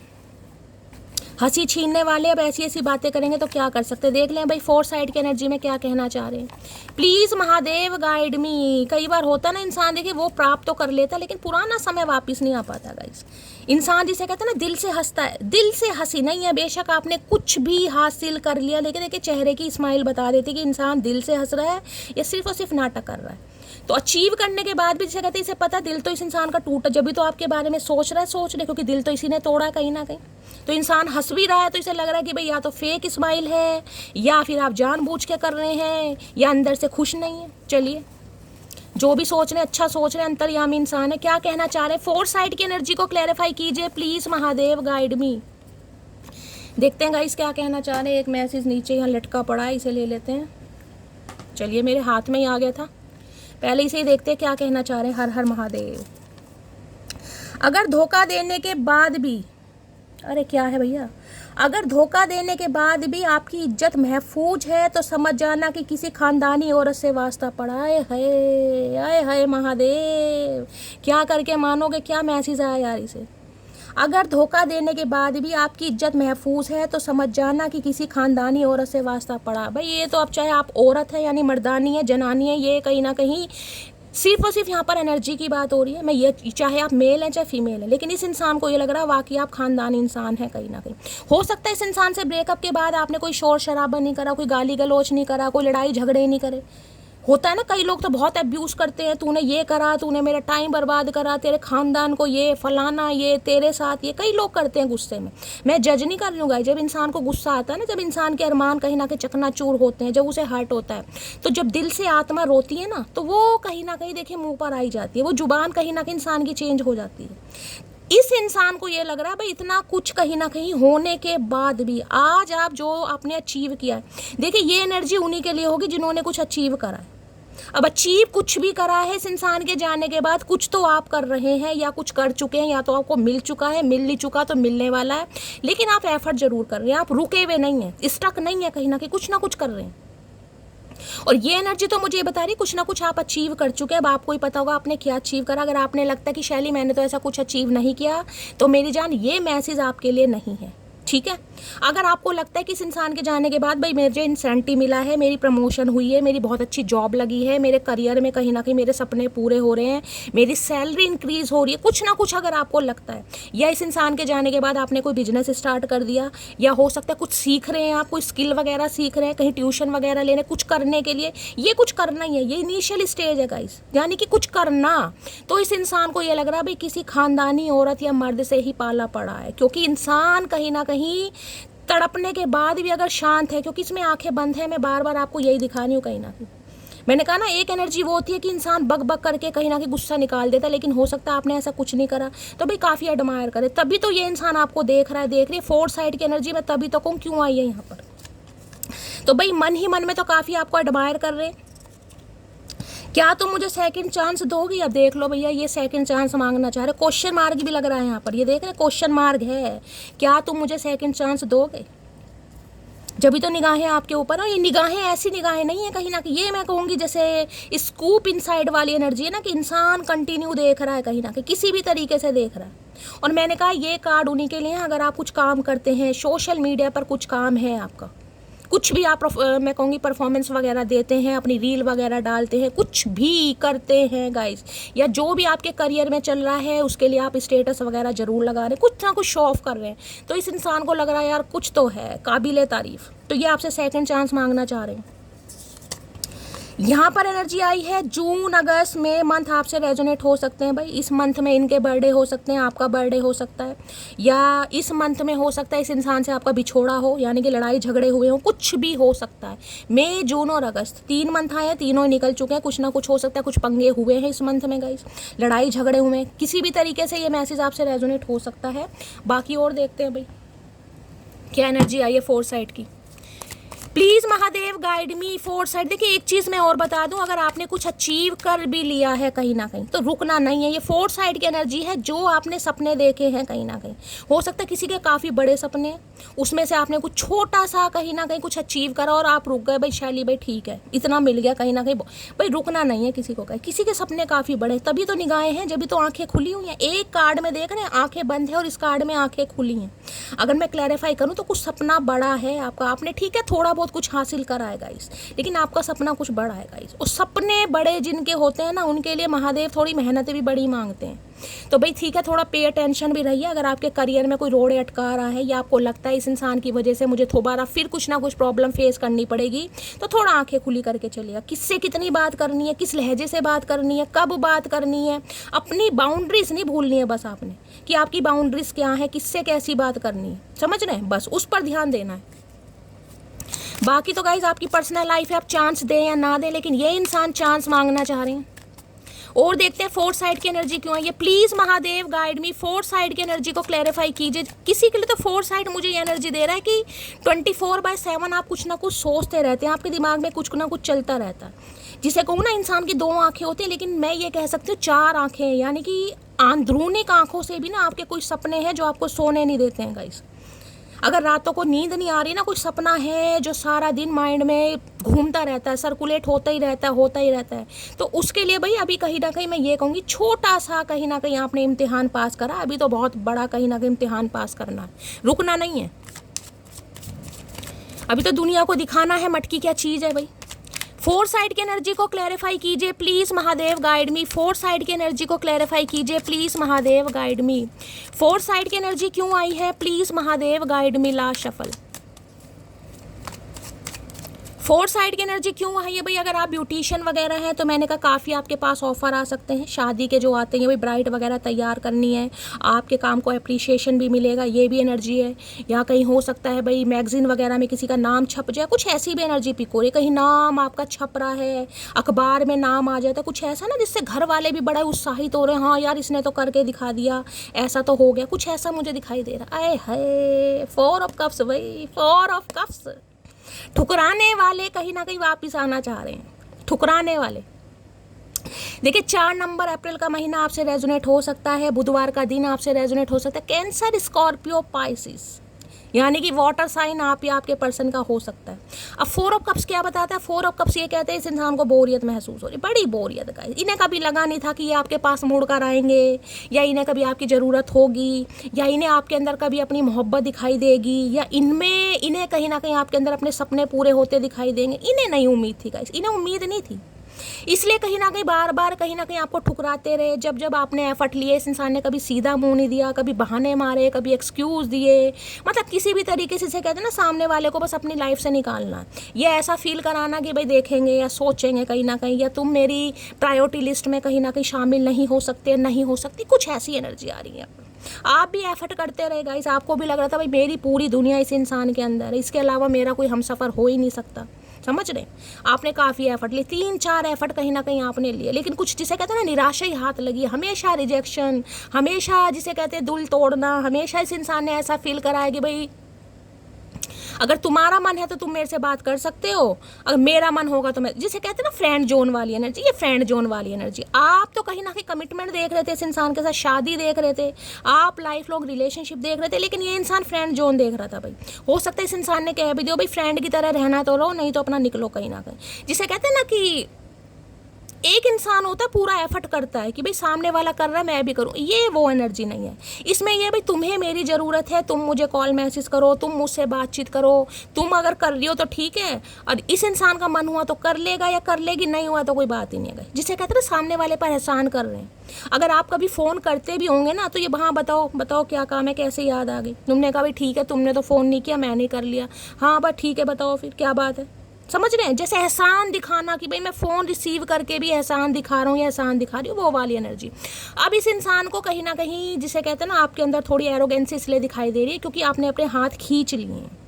हंसी छीनने वाले अब ऐसी ऐसी बातें करेंगे तो क्या कर सकते हैं। देख लें भाई फोर साइड की एनर्जी में क्या कहना चाह रहे हैं। प्लीज़ महादेव गाइड मी। कई बार होता ना इंसान देखिए वो प्राप्त तो कर लेता लेकिन पुराना समय वापस नहीं आ पाता गाइस। इंसान जिसे कहते हैं ना दिल से हंसता है, दिल से हंसी नहीं है। बेशक आपने कुछ भी हासिल कर लिया लेकिन देखिए चेहरे की स्माइल बता देती कि इंसान दिल से हंस रहा है या सिर्फ और सिर्फ नाटक कर रहा है। तो अचीव करने के बाद भी जिसे कहते हैं इसे पता दिल तो इस इंसान का टूटा, जब भी तो आपके बारे में सोच रहा है, सोच रहे क्योंकि दिल तो इसी ने तोड़ा कहीं ना कहीं। तो इंसान हंस भी रहा है तो इसे लग रहा है कि भाई या तो फेक स्माइल है या फिर आप जानबूझ के कर रहे हैं या अंदर से खुश नहीं है। चलिए जो भी सोच रहे हैं अच्छा सोच रहे हैं, अंतर्यामी इंसान है। क्या कहना चाह रहे हैं फोर साइड की एनर्जी को क्लैरिफाई कीजिए प्लीज महादेव गाइड मी। देखते हैं गाइस क्या कहना चाह रहे हैं। एक मैसेज नीचे यहाँ लटका पड़ा है, इसे ले लेते हैं। चलिए मेरे हाथ में ही आ गया था, पहले इसे ही देखते हैं क्या कहना चाह रहे हैं। हर हर महादेव। अगर धोखा देने के बाद भी, अरे क्या है भैया, अगर धोखा देने के बाद भी आपकी इज्जत महफूज है तो समझ जाना कि किसी खानदानी औरत से वास्ता पड़ा है। आए हाय महादेव, क्या करके मानोगे। क्या मैसेज आया यार इसे। अगर धोखा देने के बाद भी आपकी इज्जत महफूज है तो समझ जाना कि किसी खानदानी औरत से वास्ता पड़ा। भाई ये तो अब चाहे आप औरत है यानी मर्दानी है जनानी है, ये कहीं ना कहीं सिर्फ और सिर्फ यहाँ पर एनर्जी की बात हो रही है। मैं ये चाहे आप मेल हैं चाहे फीमेल है, लेकिन इस इंसान को ये लग रहा है वाकई आप खानदानी इंसान है कहीं ना कहीं। हो सकता है इस इंसान से ब्रेकअप के बाद आपने कोई शोर शराबा नहीं करा, कोई गाली गलौच नहीं करा, कोई लड़ाई झगड़े नहीं करे। होता है ना कई लोग तो बहुत अब्यूज़ करते हैं, तूने ये करा, तूने मेरा टाइम बर्बाद करा, तेरे खानदान को ये फलाना, ये तेरे साथ, ये कई लोग करते हैं गुस्से में। मैं जज नहीं कर लूँगा। जब इंसान को गुस्सा आता है ना, जब इंसान के अरमान कहीं ना कहीं चकनाचूर होते हैं, जब उसे हर्ट होता है, तो जब दिल से आत्मा रोती है ना तो वो कहीं ना कहीं देखिए मुँह पर आई जाती है, वो जुबान कहीं ना कहीं इंसान की चेंज हो जाती है। इस इंसान को ये लग रहा है भाई इतना कुछ कहीं ना कहीं होने के बाद भी आज आप जो आपने अचीव किया है, देखिए ये एनर्जी उन्हीं के लिए होगी जिन्होंने कुछ अचीव करा है। अब अचीव कुछ भी करा है इस इंसान के जाने के बाद, कुछ तो आप कर रहे हैं या कुछ कर चुके हैं, या तो आपको मिल चुका है, मिल नहीं चुका तो मिलने वाला है, लेकिन आप एफर्ट जरूर कर रहे हैं, आप रुके हुए नहीं हैं, स्टक नहीं है, कहीं ना कहीं कुछ ना कुछ कर रहे हैं। और ये एनर्जी तो मुझे ये बता रही कुछ ना कुछ आप अचीव कर चुके हैं। अब आपको ही पता होगा आपने क्या अचीव करा। अगर आपने लगता है कि शैली मैंने तो ऐसा कुछ अचीव नहीं किया, तो मेरी जान ये मैसेज आपके लिए नहीं है, ठीक है। अगर आपको लगता है कि इस इंसान के जाने के बाद भाई मुझे इंसेंटिव मिला है, मेरी प्रमोशन हुई है, मेरी बहुत अच्छी जॉब लगी है, मेरे करियर में कहीं ना कहीं मेरे सपने पूरे हो रहे हैं, मेरी सैलरी इंक्रीज हो रही है, कुछ ना कुछ अगर आपको लगता है, या इस इंसान के जाने के बाद आपने कोई बिजनेस स्टार्ट कर दिया, या हो सकता है कुछ सीख रहे हैं आप, कोई स्किल वगैरह सीख रहे हैं, कहीं ट्यूशन वगैरह लेने कुछ करने के लिए, ये कुछ करना ही है, ये इनिशियल स्टेज है गाइस, यानी कि कुछ करना। तो इस इंसान को ये लग रहा है भाई किसी खानदानी औरत या मर्द से ही पाला पड़ा है, क्योंकि इंसान कहीं ना कहीं तड़पने के बाद भी अगर शांत है, क्योंकि इसमें आंखें बंद है, मैं बार बार आपको यही दिखानी हूँ कहीं ना कहीं। मैंने कहा ना एक एनर्जी वो होती है कि इंसान बक बक करके कहीं ना कहीं गुस्सा निकाल देता है, लेकिन हो सकता है आपने ऐसा कुछ नहीं करा, तो भाई काफ़ी एडमायर करे, तभी तो ये इंसान आपको देख रहा है, देख रही है। फोर साइड की एनर्जी में तभी तो कहूँ क्यों आई है यहाँ पर, तो भाई मन ही मन में तो काफ़ी आपको एडमायर कर रहे हैं। क्या तुम मुझे सेकंड चांस दोगी। अब देख लो भैया ये सेकंड चांस मांगना चाह रहे, क्वेश्चन मार्क भी लग रहा है यहाँ पर, ये देख रहे क्वेश्चन मार्क है, क्या तुम मुझे सेकंड चांस दोगे। जब भी तो निगाहें आपके ऊपर है, ये निगाहें ऐसी निगाहें नहीं है कहीं ना कहीं, ये मैं कहूँगी जैसे स्कूप इनसाइड वाली एनर्जी है ना, कि इंसान कंटिन्यू देख रहा है कहीं ना कहीं, किसी भी तरीके से देख रहा है। और मैंने कहा ये कार्ड उन्हीं के लिए है, अगर आप कुछ काम करते हैं, सोशल मीडिया पर कुछ काम है आपका, कुछ भी आप मैं कहूँगी परफॉर्मेंस वगैरह देते हैं, अपनी रील वगैरह डालते हैं, कुछ भी करते हैं गाइस, या जो भी आपके करियर में चल रहा है उसके लिए आप स्टेटस वगैरह ज़रूर लगा रहे हैं, कुछ ना कुछ शो ऑफ कर रहे हैं, तो इस इंसान को लग रहा है यार कुछ तो है काबिल तारीफ़, तो ये आपसे सेकंड चांस मांगना चाह रहे हैं। यहाँ पर एनर्जी आई है जून अगस्त में मंथ आपसे रेजोनेट हो सकते हैं भाई, इस मंथ में इनके बर्थडे हो सकते हैं, आपका बर्थडे हो सकता है, या इस मंथ में हो सकता है इस इंसान से आपका बिछोड़ा हो, यानी कि लड़ाई झगड़े हुए हो, कुछ भी हो सकता है। मई जून और अगस्त 3 मंथ आए हैं, तीनों निकल चुके हैं, कुछ ना कुछ हो सकता है, कुछ पंगे हुए हैं इस मंथ में गाइस, लड़ाई झगड़े हुए हैं, किसी भी तरीके से ये मैसेज आपसे रेजोनेट हो सकता है। बाकी और देखते हैं भाई क्या एनर्जी आई है फोर साइड की। Please Mahadev guide me four side. देखिए एक चीज मैं और बता दूं, अगर आपने कुछ अचीव कर भी लिया है कहीं ना कहीं तो रुकना नहीं है। ये फोर साइड की एनर्जी है। जो आपने सपने देखे हैं कहीं ना कहीं, हो सकता है किसी के काफी बड़े सपने, उसमें से आपने कुछ छोटा सा कहीं ना कहीं कुछ अचीव करा और आप रुक गए। भाई शैली भाई ठीक है, इतना मिल गया कहीं ना कहीं। भाई रुकना नहीं है किसी को कहीं। किसी के सपने काफी बड़े, तभी तो निगाहें हैं, जब भी तो आंखें खुली हुई हैं। एक कार्ड में देख रहे हैं आंखें बंद है और इस कार्ड में आंखें खुली हैं। अगर मैं क्लैरिफाई करूं तो कुछ सपना बड़ा है आपका। आपने ठीक है थोड़ा बहुत कुछ हासिल करा है गाइस, लेकिन आपका सपना कुछ बड़ा है गाइस। और सपने बड़े जिनके होते हैं ना, उनके लिए महादेव थोड़ी मेहनत भी बड़ी मांगते हैं। तो भाई ठीक है, थोड़ा पे अटेंशन भी रहिए। अगर आपके करियर में कोई रोड़े अटका रहा है या आपको लगता है इस इंसान की वजह से मुझे दोबारा फिर कुछ ना कुछ प्रॉब्लम फेस करनी पड़ेगी, तो थोड़ा आंखें खुली करके चलिएगा। किससे कितनी बात करनी है, किस लहजे से बात करनी है, कब बात करनी है, अपनी बाउंड्रीज नहीं भूलनी है बस आपने, कि आपकी बाउंड्रीज क्या है, किससे कैसी बात करनी है, समझ रहे हैं? बस उस पर ध्यान देना है। बाकी तो गाइज आपकी पर्सनल लाइफ है, आप चांस दें या ना दें, लेकिन ये इंसान चांस मांगना चाह रहे हैं। और देखते हैं फोर्थ साइड की एनर्जी क्यों है ये। Please Mahadev guide me, fourth side की एनर्जी को क्लैरिफाई कीजिए। किसी के लिए तो फोर्थ साइड मुझे ये एनर्जी दे रहा है कि 24/7 आप कुछ ना कुछ सोचते रहते हैं, आपके दिमाग में कुछ ना कुछ चलता रहता है। जिसे कहूँ ना, इंसान की 2 आंखें होती हैं, लेकिन मैं ये कह सकती हूँ 4 आंखें हैं। यानी कि अंदरूनी आंखों से भी ना आपके कुछ सपने हैं जो आपको सोने नहीं देते हैं गाइस। अगर रातों को नींद नहीं आ रही ना, कुछ सपना है जो सारा दिन माइंड में घूमता रहता है, सर्कुलेट होता ही रहता है, तो उसके लिए भाई अभी कहीं ना कहीं मैं ये कहूँगी छोटा सा कहीं ना कहीं आपने इम्तिहान पास करा, अभी तो बहुत बड़ा कहीं ना कहीं इम्तिहान पास करना है, रुकना नहीं है। अभी तो दुनिया को दिखाना है मटकी क्या चीज़ है भाई। फोर साइड की एनर्जी को क्लैरिफाई कीजिए please Mahadev guide me. Foresight की एनर्जी को क्लैरिफाई कीजिए please Mahadev guide me. Foresight की एनर्जी क्यों आई है please Mahadev guide me. Last shuffle. Four side की एनर्जी क्यों है ये भाई। अगर आप ब्यूटिशियन वगैरह हैं तो मैंने कहा काफ़ी आपके पास ऑफर आ सकते हैं शादी के जो आते हैं भाई, ब्राइड वगैरह तैयार करनी है, आपके काम को अप्रिशिएशन भी मिलेगा, ये भी एनर्जी है। या कहीं हो सकता है भाई मैगजीन वगैरह में किसी का नाम छप जाए, कुछ ऐसी भी एनर्जी पिक हो रही है। कहीं नाम आपका छप रहा है, अखबार में नाम आ जाता है, कुछ ऐसा ना जिससे घर वाले भी बड़ा उत्साहित हो रहे हैं, हाँ यार इसने तो करके दिखा दिया, ऐसा तो हो गया, कुछ ऐसा मुझे दिखाई दे रहा है। आए हाय, 4 ऑफ कप्स भाई, 4 ऑफ कप्स। ठुकराने वाले कहीं ना कहीं वापस आना चाह रहे हैं, ठुकराने वाले। देखिए 4 नंबर अप्रैल का महीना आपसे रेजोनेट हो सकता है, बुधवार का दिन आपसे रेजोनेट हो सकता है। कैंसर, स्कॉर्पियो, पाइसिस, यानी कि वाटर साइन आप या आपके पर्सन का हो सकता है। अब 4 ऑफ कप्स क्या बताता है। 4 ऑफ कप्स ये कहते हैं इस इंसान को बोरियत महसूस हो रही, बड़ी बोरियत का। इन्हें कभी लगा नहीं था कि ये आपके पास मुड़ कर आएंगे, या इन्हें कभी आपकी ज़रूरत होगी, या इन्हें आपके अंदर कभी अपनी मोहब्बत दिखाई देगी, या इन्हें कहीं ना कहीं आपके अंदर अपने सपने पूरे होते दिखाई देंगे। इन्हें नहीं उम्मीद थी गाइस, इन्हें उम्मीद नहीं थी, इसलिए कहीं ना कहीं बार बार कहीं ना कहीं आपको ठुकराते रहे। जब जब आपने एफर्ट लिए, इस इंसान ने कभी सीधा मुंह नहीं दिया, कभी बहाने मारे, कभी एक्सक्यूज़ दिए, मतलब किसी भी तरीके से कहते हैं ना सामने वाले को बस अपनी लाइफ से निकालना, ये ऐसा फील कराना कि भाई देखेंगे या सोचेंगे कहीं ना कहीं, या तुम मेरी प्रायोरिटी लिस्ट में कहीं ना कहीं शामिल नहीं हो सकते, नहीं हो सकती, कुछ ऐसी एनर्जी आ रही है। आप भी एफर्ट करते रहे गाइस, आपको भी लग रहा था भाई मेरी पूरी दुनिया इस इंसान के अंदर है, इसके अलावा मेरा कोई हमसफ़र हो ही नहीं सकता, समझ रहे। आपने काफ़ी एफर्ट लिए, 3-4 एफर्ट कहीं ना कहीं आपने लिए, लेकिन कुछ जिसे कहते हैं ना निराशा ही हाथ लगी, हमेशा रिजेक्शन, हमेशा जिसे कहते हैं दिल तोड़ना, हमेशा इस इंसान ने ऐसा फील कराया कि भाई अगर तुम्हारा मन है तो तुम मेरे से बात कर सकते हो, अगर मेरा मन होगा तो मैं, जिसे कहते हैं ना फ्रेंड जोन वाली एनर्जी, ये फ्रेंड जोन वाली एनर्जी। आप तो कहीं ना कहीं कमिटमेंट देख रहे थे इस इंसान के साथ, शादी देख रहे थे, आप लाइफ लॉन्ग रिलेशनशिप देख रहे थे, लेकिन ये इंसान फ्रेंड जोन देख रहा था भाई। हो सकता है इस इंसान ने कह भी दिया भाई फ्रेंड की तरह रहना तो रहो, नहीं तो अपना निकलो कहीं ना कहीं। जिसे कहते हैं ना कि एक इंसान होता है पूरा एफर्ट करता है कि भाई सामने वाला कर रहा है मैं भी करूं, ये वो एनर्जी नहीं है। इसमें ये भाई तुम्हें मेरी ज़रूरत है, तुम मुझे कॉल मैसेज करो, तुम मुझसे बातचीत करो, तुम अगर कर रही हो तो ठीक है, और इस इंसान का मन हुआ तो कर लेगा या कर लेगी, नहीं हुआ तो कोई बात ही नहीं है। जिसे कहते हैं ना सामने वाले पर एहसान कर रहे हैं। अगर आप कभी फ़ोन करते भी होंगे ना तो ये हाँ बताओ क्या काम है, कैसे याद आ गई, तुमने कहा भाई ठीक है तुमने तो फ़ोन नहीं किया, मैंने कर लिया, हाँ बस ठीक है बताओ फिर क्या बात है, समझ रहे हैं। जैसे एहसान दिखाना कि भाई मैं फ़ोन रिसीव करके भी एहसान दिखा रहा हूँ या एहसान दिखा रही हूँ, वो वाली एनर्जी। अब इस इंसान को कहीं ना कहीं जिसे कहते हैं ना आपके अंदर थोड़ी एरोगेंसी इसलिए दिखाई दे रही है क्योंकि आपने अपने हाथ खींच लिए हैं।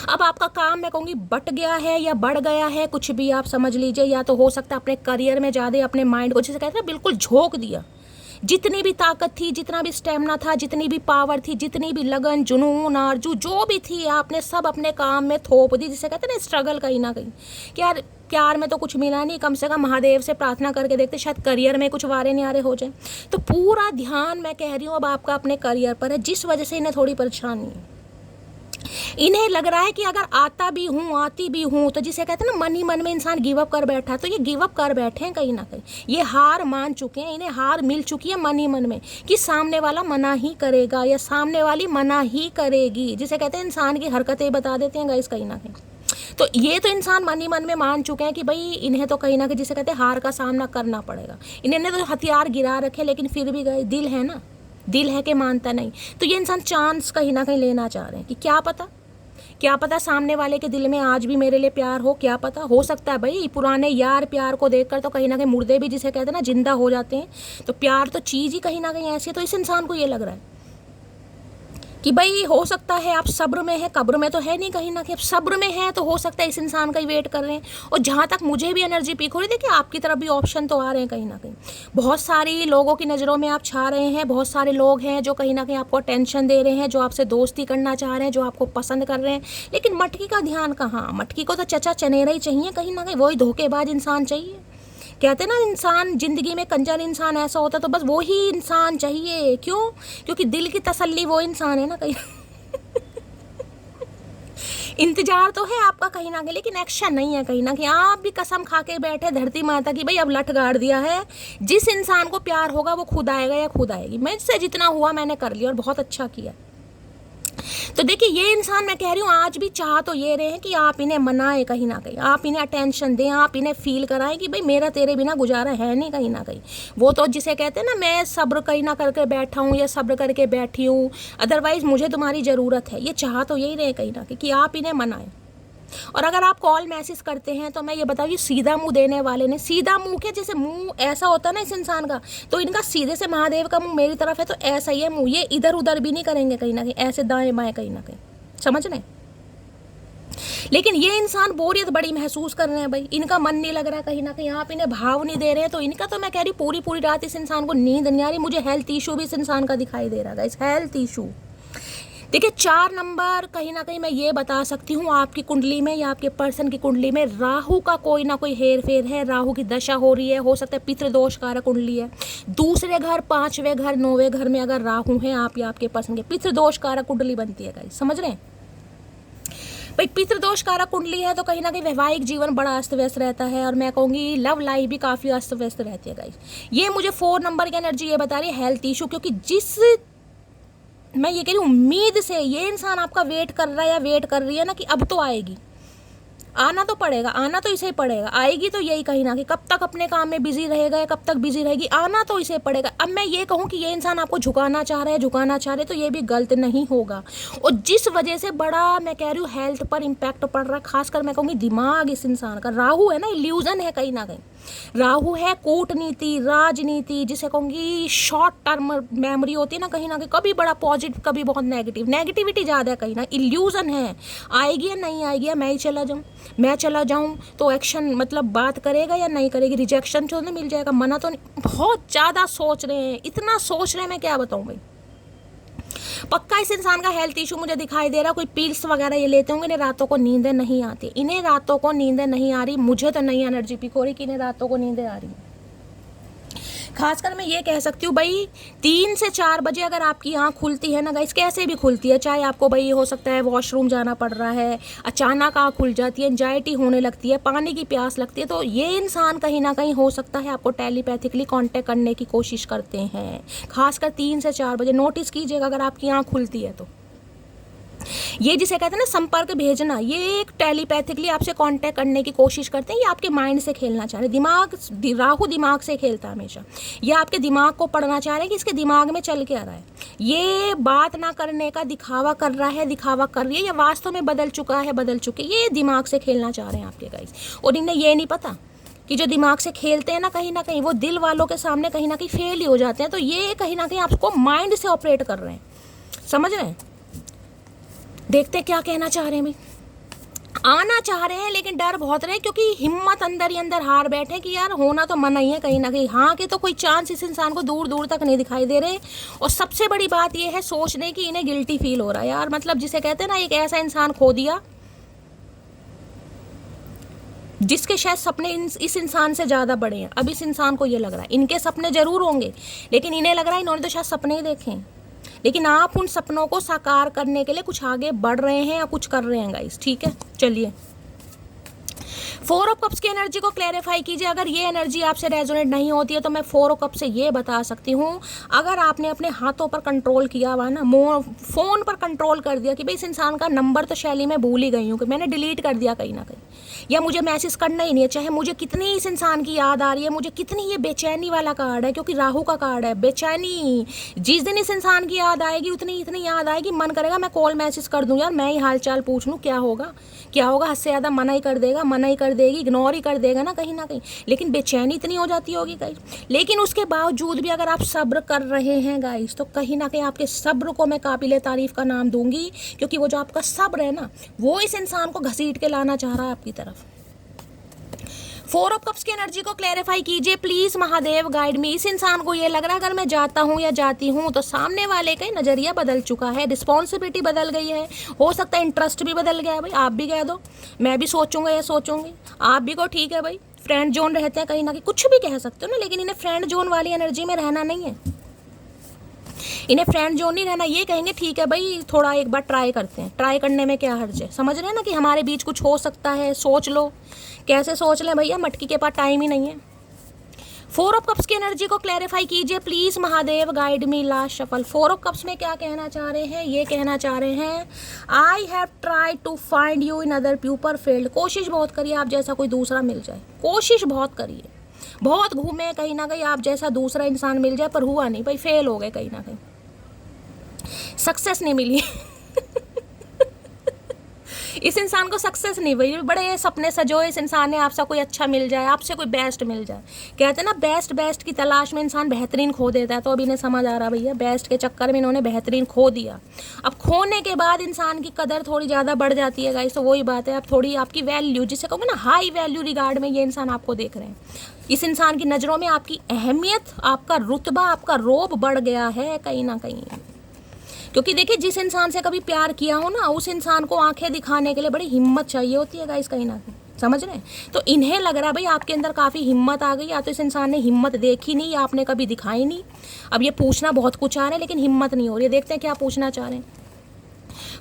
अब आपका काम मैं कहूँगी बट गया है या बढ़ गया है, कुछ भी आप समझ लीजिए, या तो हो सकता है अपने करियर में ज़्यादा अपने माइंड को जिसे कहते हैं ना बिल्कुल झोंक दिया, जितनी भी ताकत थी, जितना भी स्टेमिना था, जितनी भी पावर थी, जितनी भी लगन, जुनून, आरजू जो भी थी, आपने सब अपने काम में थोप दी। जिसे कहते हैं ना स्ट्रगल कहीं ना कहीं कि यार प्यार में तो कुछ मिला नहीं, कम से कम महादेव से प्रार्थना करके देखते शायद करियर में कुछ वारे न्यारे हो जाए। तो पूरा ध्यान मैं कह रही हूँ अब आपका अपने करियर पर है, जिस वजह से इन्हें थोड़ी परेशानी है। इन्हें लग रहा है कि अगर आता भी हूँ, आती भी हूँ, तो जिसे कहते हैं ना मन ही मन में इंसान गिव अप कर बैठा, तो ये गिव अप कर बैठे हैं कहीं ना कहीं, ये हार मान चुके हैं, इन्हें हार मिल चुकी है मन ही मन में कि सामने वाला मना ही करेगा या सामने वाली मना ही करेगी। जिसे कहते हैं इंसान की हरकतें बता देते हैं गाइस कहीं ना कहीं। तो ये तो इंसान मन ही मन में मान चुके हैं कि भाई इन्हें तो कहीं ना कहीं जिसे कहते हैं हार का सामना करना पड़ेगा। इन्हें तो हथियार गिरा रखे, लेकिन फिर भी गए, दिल है ना, दिल है कि मानता नहीं। तो ये इंसान चांस कहीं ना कहीं लेना चाह रहे हैं कि क्या पता सामने वाले के दिल में आज भी मेरे लिए प्यार हो, क्या पता, हो सकता है भाई पुराने यार प्यार को देखकर तो कहीं ना कहीं मुर्दे भी जिसे कहते हैं ना जिंदा हो जाते हैं। तो प्यार तो चीज़ ही कहीं ना कहीं ऐसी है। तो इस इंसान को ये लग रहा है कि भाई हो सकता है आप सब्र में है, कब्र में तो है नहीं कहीं ना कहीं, सब्र में है तो हो सकता है इस इंसान का ही वेट कर रहे हैं। और जहाँ तक मुझे भी एनर्जी पीक हो रही, देखिए आपकी तरफ भी ऑप्शन तो आ रहे हैं कहीं ना कहीं। बहुत सारी लोगों की नज़रों में आप छा रहे हैं, बहुत सारे लोग हैं जो कहीं ना कहीं आपको अटेंशन दे रहे हैं, जो आपसे दोस्ती करना चाह रहे हैं, जो आपको पसंद कर रहे हैं। लेकिन मटकी का ध्यान कहाँ, मटकी को तो चचा चनेरा ही चाहिए कहीं ना कहीं, वही धोखेबाज इंसान चाहिए। कहते हैं ना इंसान जिंदगी में कंजर इंसान ऐसा होता तो बस वो ही इंसान चाहिए। क्यों? क्योंकि दिल की तसल्ली वो इंसान है ना कहीं इंतजार तो है आपका कहीं ना कहीं, लेकिन एक्शन नहीं है कहीं ना कहीं। आप भी कसम खा के बैठे धरती माता की, भाई अब लठ गाड़ दिया है, जिस इंसान को प्यार होगा वो खुद आएगा या खुद आएगी। मुझसे जितना हुआ मैंने कर लिया और बहुत अच्छा किया। तो देखिए ये इंसान मैं कह रही हूँ आज भी चाह तो ये रहे हैं कि आप इन्हें मनाएं कहीं ना कहीं, आप इन्हें अटेंशन दें, आप इन्हें फील कराएं कि भाई मेरा तेरे बिना गुजारा है नहीं कहीं ना कहीं। वो तो जिसे कहते हैं ना मैं सब्र कहीं ना करके बैठा हूँ या सब्र करके बैठी हूँ, अदरवाइज़ मुझे तुम्हारी ज़रूरत है। ये चाह तो यही रहे कहीं ना कहीं कि आप इन्हें मनाएं। और अगर आप कॉल मैसेज करते हैं तो मैं ये बताऊँ, सीधा मुंह देने वाले ने, सीधा मुंह के जैसे मुंह ऐसा होता है ना इस इंसान का, तो इनका सीधे से महादेव का मुंह मेरी तरफ है तो ऐसा ही है मुंह, ये इधर उधर भी नहीं करेंगे कहीं ना कहीं, ऐसे दाएं बाएं कहीं ना कहीं, समझ रहे। लेकिन ये इंसान बोरियत बड़ी महसूस कर रहे हैं भाई, इनका मन नहीं लग रहा कहीं ना कहीं, आप इन्हें भाव नहीं दे रहे हैं। तो इनका तो मैं कह रही पूरी रात इस इंसान को नींद नहीं आ रही। मुझे हेल्थ इशू भी इस इंसान का दिखाई दे रहा है, इस हेल्थ इशू। देखिए 4 नंबर कहीं ना कहीं मैं ये बता सकती हूँ आपकी कुंडली में या आपके पर्सन की कुंडली में राहु का कोई ना कोई हेर फेर है, राहु की दशा हो रही है, हो सकता है पितृदोष कारक कुंडली है। दूसरे घर, 5वें घर, 9वें घर में अगर राहु है आप या आपके पर्सन के, पितृदोष कारक कुंडली बनती है गाइस, समझ रहे हैं भाई। पितृदोष कारक कुंडली है तो कहीं ना कहीं वैवाहिक जीवन बड़ा अस्त व्यस्त रहता है, और मैं कहूँगी लव लाइफ भी काफ़ी अस्त व्यस्त रहती है गाइस। ये मुझे 4 नंबर की एनर्जी ये बता रही है हेल्थ इशू, क्योंकि जिस मैं ये कह रही हूँ उम्मीद से ये इंसान आपका वेट कर रहा है या वेट कर रही है ना कि अब तो आएगी, आना तो पड़ेगा, आना तो इसे पड़ेगा, आएगी तो यही कहीं ना कि कब तक अपने काम में बिजी रहेगा या कब तक बिजी रहेगी, आना तो इसे पड़ेगा। अब मैं ये कहूँ कि ये इंसान आपको झुकाना चाह रहा है तो ये भी गलत नहीं होगा। और जिस वजह से बड़ा मैं कह रही हूँ हेल्थ पर इम्पैक्ट पड़ रहा है, खासकर मैं कहूँगी दिमाग इस इंसान का, राहु है ना, इल्यूजन है कहीं ना कहीं, राहु है कूटनीति, राजनीति, जिसे कहूँगी शॉर्ट टर्म मेमोरी होती है ना कहीं ना कहीं, कभी बड़ा पॉजिटिव कभी बहुत नेगेटिव, नेगेटिविटी ज़्यादा है कहीं ना, इल्यूजन है, आएगी या नहीं आएगी, या मैं चला जाऊं तो एक्शन मतलब बात करेगा या नहीं करेगी, रिजेक्शन तो नहीं मिल जाएगा, मना तो नहीं। बहुत ज़्यादा सोच रहे हैं, इतना सोच रहे हैं मैं क्या बताऊं भाई। पक्का इस इंसान का हेल्थ इशू मुझे दिखाई दे रहा, कोई पिल्स वगैरह ये लेते होंगे, इन्हें रातों को नींदें नहीं आती, इन्हें रातों को नींदें नहीं आ रही। मुझे तो नई एनर्जी पिक हो रही कि इन्हें रातों को नींदें आ रही है। खासकर मैं ये कह सकती हूँ भाई 3 से 4 बजे अगर आपकी आँख खुलती है ना गाइस, कैसे भी खुलती है, चाहे आपको भाई हो सकता है वॉशरूम जाना पड़ रहा है, अचानक आँख खुल जाती है, एंजाइटी होने लगती है, पानी की प्यास लगती है, तो ये इंसान कहीं ना कहीं हो सकता है आपको टेलीपैथिकली कांटेक्ट करने की कोशिश करते हैं। खासकर 3 से 4 बजे नोटिस कीजिएगा अगर आपकी आँख खुलती है तो। ये जिसे कहते हैं ना संपर्क भेजना, ये एक टेलीपैथिकली आपसे कांटेक्ट करने की कोशिश करते हैं, ये आपके माइंड से खेलना चाह रहे हैं। दिमाग, राहु दिमाग से खेलता है हमेशा, ये आपके दिमाग को पढ़ना चाह रहे हैं कि इसके दिमाग में चल के आ रहा है, ये बात ना करने का दिखावा कर रहा है, दिखावा कर रही है, या वास्तव में बदल चुका है, बदल चुके, ये दिमाग से खेलना चाह रहे हैं आपके गाइस। और इन्हें ये नहीं पता कि जो दिमाग से खेलते हैं ना कहीं वो दिल वालों के सामने कहीं ना कहीं फेल ही हो जाते हैं। तो ये कहीं ना कहीं आपको माइंड से ऑपरेट कर रहे हैं, समझ रहे हैं। देखते क्या कहना चाह रहे हैं भाई। आना चाह रहे हैं लेकिन डर बहुत रहे, क्योंकि हिम्मत अंदर ही अंदर हार बैठे कि यार होना तो मना ही है कहीं ना कहीं। हाँ के तो कोई चांस इस इंसान को दूर दूर तक नहीं दिखाई दे रहे। और सबसे बड़ी बात यह है सोचने की इन्हें गिल्टी फील हो रहा है यार, मतलब जिसे कहते हैं ना एक ऐसा इंसान खो दिया जिसके शायद सपने इस इंसान से ज़्यादा बड़े हैं। अब इस इंसान को ये लग रहा है इनके सपने ज़रूर होंगे, लेकिन इन्हें लग रहा है इन्होंने तो शायद सपने ही देखे हैं, लेकिन आप उन सपनों को साकार करने के लिए कुछ आगे बढ़ रहे हैं या कुछ कर रहे हैं गाइस। ठीक है, चलिए 4 ऑफ कप्स की एनर्जी को क्लैरिफाई कीजिए। अगर ये एनर्जी आपसे रेजोनेट नहीं होती है तो मैं 4 ऑफ कप से ये बता सकती हूँ, अगर आपने अपने हाथों पर कंट्रोल किया हुआ ना, फ़ोन पर कंट्रोल कर दिया कि भाई इस इंसान का नंबर तो शैली में भूल ही गई हूँ कि मैंने डिलीट कर दिया कहीं ना कहीं, या मुझे मैसेज करना ही नहीं है, चाहे मुझे कितनी इस इंसान की याद आ रही है, मुझे कितनी ये बेचैनी वाला कार्ड है, क्योंकि राहु का कार्ड है बेचैनी। जिस दिन इस इंसान की याद आएगी उतनी इतनी याद आएगी, मन करेगा मैं कॉल मैसेज कर दूँ यार, मैं ही हाल चाल पूछ लूँ, क्या होगा क्या होगा, हद से ज़्यादा मना ही कर देगा, मना ही कर देगी, इग्नोर ही कर देगा ना कहीं ना कहीं, लेकिन बेचैनी इतनी हो जाती होगी गाइस। लेकिन उसके बावजूद भी अगर आप सब्र कर रहे हैं गाइस, तो कहीं ना कहीं आपके सब्र को मैं काबिले तारीफ़ का नाम दूंगी, क्योंकि वो जो आपका सब्र है ना, वो इस इंसान को घसीट के लाना चाह रहा है आपकी तरफ। 4 ऑफ कप्स की एनर्जी को क्लैरिफाई कीजिए प्लीज महादेव, गाइड मी। इस इंसान को ये लग रहा है अगर मैं जाता हूँ या जाती हूँ तो सामने वाले का नज़रिया बदल चुका है, रिस्पॉन्सिबिलिटी बदल गई है, हो सकता है इंटरेस्ट भी बदल गया है। भाई आप भी कह दो, मैं भी सोचूंगा या सोचूंगी, आप भी को ठीक है भाई, फ्रेंड जोन रहते हैं कहीं ना कहीं, कुछ भी कह सकते हो ना, लेकिन इन्हें फ्रेंड जोन वाली एनर्जी में रहना नहीं है, इन्हें फ्रेंड जोन नहीं रहना। ये कहेंगे ठीक है भाई थोड़ा एक बार ट्राई करते हैं, ट्राई करने में क्या हर्ज है, समझ रहे हैं ना कि हमारे बीच कुछ हो सकता है, सोच लो। कैसे सोच लें भैया, मटकी के पास टाइम ही नहीं है। 4 ऑफ कप्स की एनर्जी को क्लैरिफाई कीजिए please Mahadev, guide me. Last shuffle 4 of cups में क्या कहना चाह रहे हैं, ये कहना चाह रहे हैं I have try to find you in other people failed. कोशिश बहुत करिए आप जैसा कोई दूसरा मिल जाए, कोशिश बहुत करिए, बहुत घूमे कहीं ना कहीं आप जैसा दूसरा इंसान मिल जाए, पर हुआ नहीं भाई, फेल हो गए कहीं ना कहीं, सक्सेस नहीं मिली इस इंसान को सक्सेस नहीं हुई। बड़े सपने सजोए इस इंसान ने, आपसे कोई अच्छा मिल जाए, आपसे कोई बेस्ट मिल जाए। कहते हैं ना बेस्ट की तलाश में इंसान बेहतरीन खो देता है, तो अभी इन्हें समझ आ रहा भैया बेस्ट के चक्कर में इन्होंने बेहतरीन खो दिया। अब खोने के बाद इंसान की कदर थोड़ी ज़्यादा बढ़ जाती है गाइस, तो वही बात है, अब थोड़ी आपकी वैल्यू, जिसे कहोगे ना हाई वैल्यू रिगार्ड में ये इंसान आपको देख रहे हैं, इस इंसान की नज़रों में आपकी अहमियत, आपका रुतबा, आपका रोब बढ़ गया है कहीं ना कहीं। क्योंकि देखिए जिस इंसान से कभी प्यार किया हो ना, उस इंसान को आंखें दिखाने के लिए बड़ी हिम्मत चाहिए होती है गाइस कहीं ना कहीं, समझ रहे हैं। तो इन्हें लग रहा है भाई आपके अंदर काफ़ी हिम्मत आ गई, या तो इस इंसान ने हिम्मत देखी नहीं या आपने कभी दिखाई नहीं। अब ये पूछना बहुत कुछ आ रहे हैं लेकिन हिम्मत नहीं हो रही है, देखते हैं क्या पूछना चाह रहे हैं।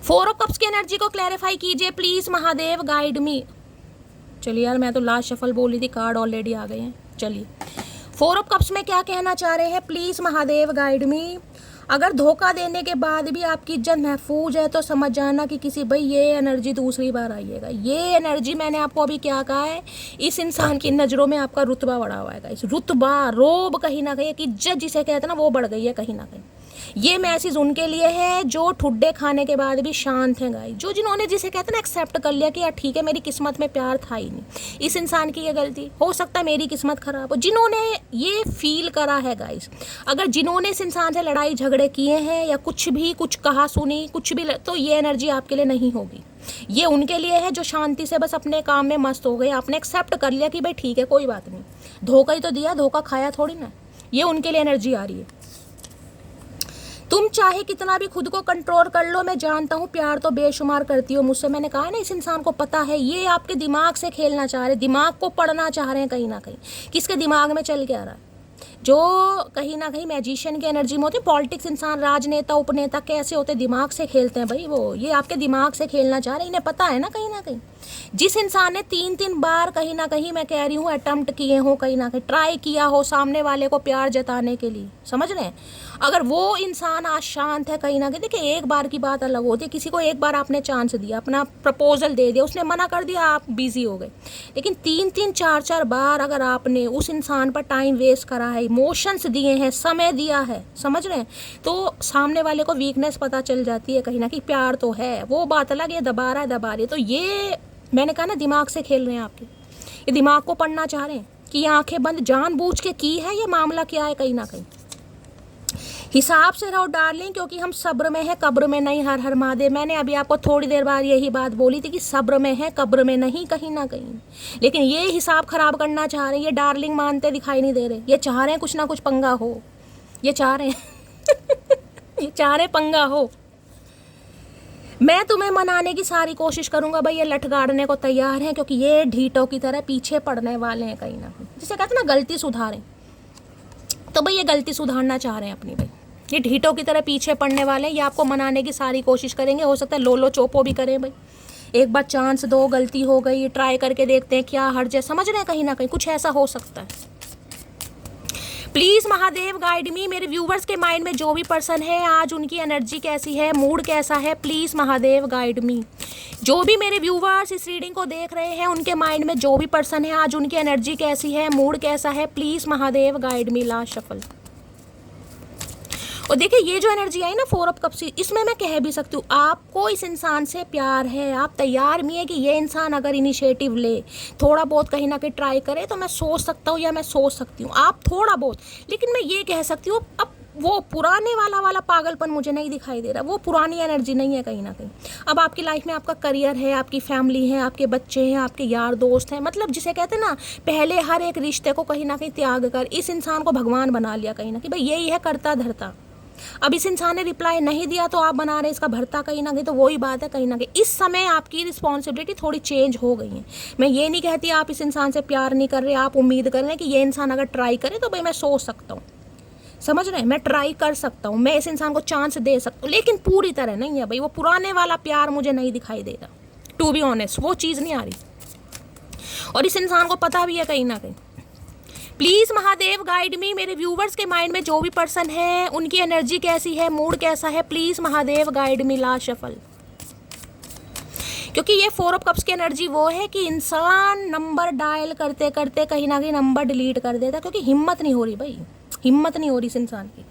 4 ऑफ कप्स की एनर्जी को क्लैरिफाई कीजिए प्लीज महादेव, गाइड मी। चलिए यार मैं तो लास्ट शफल बोली थी, कार्ड ऑलरेडी आ गए हैं। चलिए 4 ऑफ कप्स में क्या कहना चाह रहे हैं प्लीज महादेव, गाइड मी। अगर धोखा देने के बाद भी आपकी इज्जत महफूज है तो समझ जाना कि किसी भाई ये एनर्जी दूसरी बार आइएगा। ये एनर्जी मैंने आपको अभी क्या कहा है, इस इंसान की नज़रों में आपका रुतबा बढ़ा हुआ है, इस रुतबा रोब कहीं ना कहीं, एक इज्जत जिसे कहते हैं ना, वो बढ़ गई है कहीं ना कहीं। ये मैसेज उनके लिए है जो ठुड्डे खाने के बाद भी शांत हैं गाइस, जो जिन्होंने जिसे कहते हैं ना एक्सेप्ट कर लिया कि यार ठीक है मेरी किस्मत में प्यार था ही नहीं, इस इंसान की ये गलती, हो सकता है मेरी किस्मत खराब हो, जिन्होंने ये फील करा है गाइस। अगर जिन्होंने इस इंसान से लड़ाई झगड़े किए हैं या कुछ भी कुछ कहा सुनी कुछ भी, तो ये एनर्जी आपके लिए नहीं होगी। ये उनके लिए है जो शांति से बस अपने काम में मस्त हो गए, आपने एक्सेप्ट कर लिया कि भाई ठीक है कोई बात नहीं, धोखा ही तो दिया, धोखा खाया थोड़ी ना। ये उनके लिए एनर्जी आ रही है। तुम चाहे कितना भी खुद को कंट्रोल कर लो, मैं जानता हूँ प्यार तो बेशुमार करती हो मुझसे। मैंने कहा ना इस इंसान को पता है, ये आपके दिमाग से खेलना चाह रहे, दिमाग को पढ़ना चाह रहे हैं कहीं ना कहीं, किसके दिमाग में चल के आ रहा है, जो कहीं ना कहीं मैजिशियन की एनर्जी में होते हैं। पॉलिटिक्स इंसान, राजनेता, उपनेता कैसे होते, दिमाग से खेलते हैं भाई वो, ये आपके दिमाग से खेलना चाह रहे हैं, इन्हें पता है ना कहीं ना कहीं। जिस इंसान ने 3-3 बार कहीं ना कहीं, मैं कह रही हूँ, अटेम्प्ट किए हो, कहीं ना कहीं ट्राई किया हो सामने वाले को प्यार जताने के लिए, समझ रहे हैं, अगर वो इंसान आज शांत है कहीं ना कहीं। देखिए एक बार की बात अलग होती है, किसी को एक बार आपने चांस दिया, अपना प्रपोजल दे दिया, उसने मना कर दिया, आप बिजी हो गए, लेकिन 3-3 4-4 बार अगर आपने उस इंसान पर टाइम वेस्ट करा है, इमोशंस दिए हैं, समय दिया है, समझ रहे हैं, तो सामने वाले को वीकनेस पता चल जाती है कहीं ना कहीं। प्यार तो है, वो बात अलग, ये दबा रहा है दबा रही है। तो ये मैंने कहा ना दिमाग से खेल रहे हैं आपके, ये दिमाग को पढ़ना चाह रहे हैं कि ये आंखें बंद जानबूझ के की है, ये मामला क्या है कहीं ना कहीं। हिसाब से रहो डार्लिंग, क्योंकि हम सब्र में है, कब्र में नहीं। हर हर महादेव। मैंने अभी आपको थोड़ी देर बाद यही बात बोली थी कि सब्र में है, कब्र में नहीं, कहीं ना कहीं। लेकिन ये हिसाब खराब करना चाह रहे हैं, ये डार्लिंग मानते दिखाई नहीं दे रहे। ये चाह रहे हैं कुछ ना कुछ पंगा हो, ये चाह रहे हैं ये चाह रहे पंगा हो। मैं तुम्हें मनाने की सारी कोशिश करूंगा भाई, ये लठ गाड़ने को तैयार हैं, क्योंकि ये ढीठों की तरह पीछे पड़ने वाले हैं कहीं ना कहीं। जिसे कहते हैं ना गलती सुधारें, तो भाई ये गलती सुधारना चाह रहे हैं अपनी। भाई ये ढीठों की तरह पीछे पड़ने वाले हैं, ये आपको मनाने की सारी कोशिश करेंगे। हो सकता है लोलो चोपो भी करें भाई, एक बार चांस दो, गलती हो गई, ट्राई करके देखते हैं क्या हर्ज है। समझ रहे हैं, कहीं ना कहीं कुछ ऐसा हो सकता है। प्लीज़ महादेव गाइड मी। मेरे व्यूवर्स के माइंड में जो भी पर्सन है आज, उनकी एनर्जी कैसी है, मूड कैसा है, प्लीज़ महादेव गाइड मी। जो भी मेरे व्यूवर्स इस रीडिंग को देख रहे हैं, उनके माइंड में जो भी पर्सन है आज, उनकी एनर्जी कैसी है, मूड कैसा है, please Mahadev guide me. Last shuffle. और देखिए ये जो एनर्जी आई ना 4 ऑफ कप्स, इसमें मैं कह भी सकती हूँ आपको इस इंसान से प्यार है। आप तैयार भी हैं कि ये इंसान अगर इनिशिएटिव ले, थोड़ा बहुत कहीं ना कहीं ट्राई करे, तो मैं सोच सकता हूँ या मैं सोच सकती हूँ आप थोड़ा बहुत। लेकिन मैं ये कह सकती हूँ अब वो पुराने वाला पागलपन मुझे नहीं दिखाई दे रहा, वो पुरानी एनर्जी नहीं है कहीं ना कहीं। अब आपकी लाइफ में आपका करियर है, आपकी फैमिली है, आपके बच्चे हैं, आपके यार दोस्त हैं। मतलब जिसे कहते हैं ना, पहले हर एक रिश्ते को कहीं ना कहीं त्याग कर इस इंसान को भगवान बना लिया कहीं ना कहीं। भाई यही है करता धरता। अब इस इंसान ने रिप्लाई नहीं दिया तो आप बना रहे हैं इसका भरता कहीं ना कहीं। तो वही बात है, कहीं ना कहीं इस समय आपकी रिस्पॉन्सिबिलिटी थोड़ी चेंज हो गई है। मैं ये नहीं कहती आप इस इंसान से प्यार नहीं कर रहे, आप उम्मीद कर रहे हैं कि ये इंसान अगर ट्राई करे तो भाई मैं सोच सकता हूँ। समझ रहे हैं, मैं ट्राई कर सकता हूँ, मैं इस इंसान को चांस दे सकता हूँ, लेकिन पूरी तरह नहीं है भाई। वो पुराने वाला प्यार मुझे नहीं दिखाई दे रहा, टू बी ऑनेस्ट, वो चीज़ नहीं आ रही। और इस इंसान को पता भी है कहीं ना कहीं। प्लीज़ महादेव गाइड मी। मेरे व्यूवर्स के माइंड में जो भी पर्सन है, उनकी एनर्जी कैसी है, मूड कैसा है, please Mahadev guide me. Last shuffle. क्योंकि ये 4 ऑफ कप्स की एनर्जी वो है कि इंसान नंबर डायल करते करते कहीं ना कहीं नंबर डिलीट कर देता, क्योंकि हिम्मत नहीं हो रही भाई, हिम्मत नहीं हो रही इस इंसान की।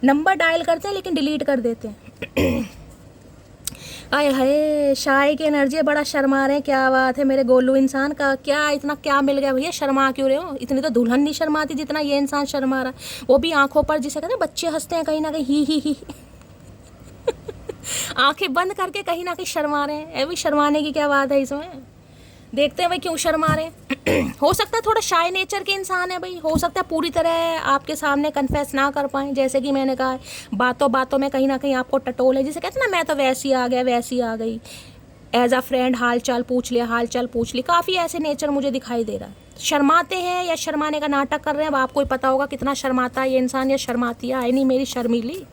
नंबर डायल करते हैं लेकिन डिलीट कर देते हैं। आए हाय, शाय की एनर्जी है, बड़ा शर्मा रहे हैं। क्या बात है मेरे गोलू इंसान का, क्या इतना क्या मिल गया भैया, शर्मा क्यों रहे हो? इतनी तो दुल्हन नहीं शर्माती जितना ये इंसान शर्मा रहा, वो भी आंखों पर, जिसे कहते हैं बच्चे हंसते हैं कहीं ना कहीं, ही आंखें बंद करके कहीं ना कहीं शर्मा रहे हैं। अभी शर्माने की क्या बात है इसमें, देखते हैं भाई क्यों शर्मा रहे हैं। हो सकता है थोड़ा शाय नेचर के इंसान है भाई, हो सकता है पूरी तरह आपके सामने कन्फेस ना कर पाएँ। जैसे कि मैंने कहा, बातों बातों में कहीं ना कहीं आपको टटोल है, जिसे कहते हैं ना मैं तो वैसी आ गया वैसी आ गई, एज अ फ्रेंड हाल चाल पूछ लिया, हाल चाल पूछ ली। काफ़ी ऐसे नेचर मुझे दिखाई दे रहा है। शर्माते हैं या शर्माने का नाटक कर रहे हैं, अब आपको ही पता होगा कितना शर्माता है ये इंसान या शर्माती है। आई नहीं मेरी शर्मीली।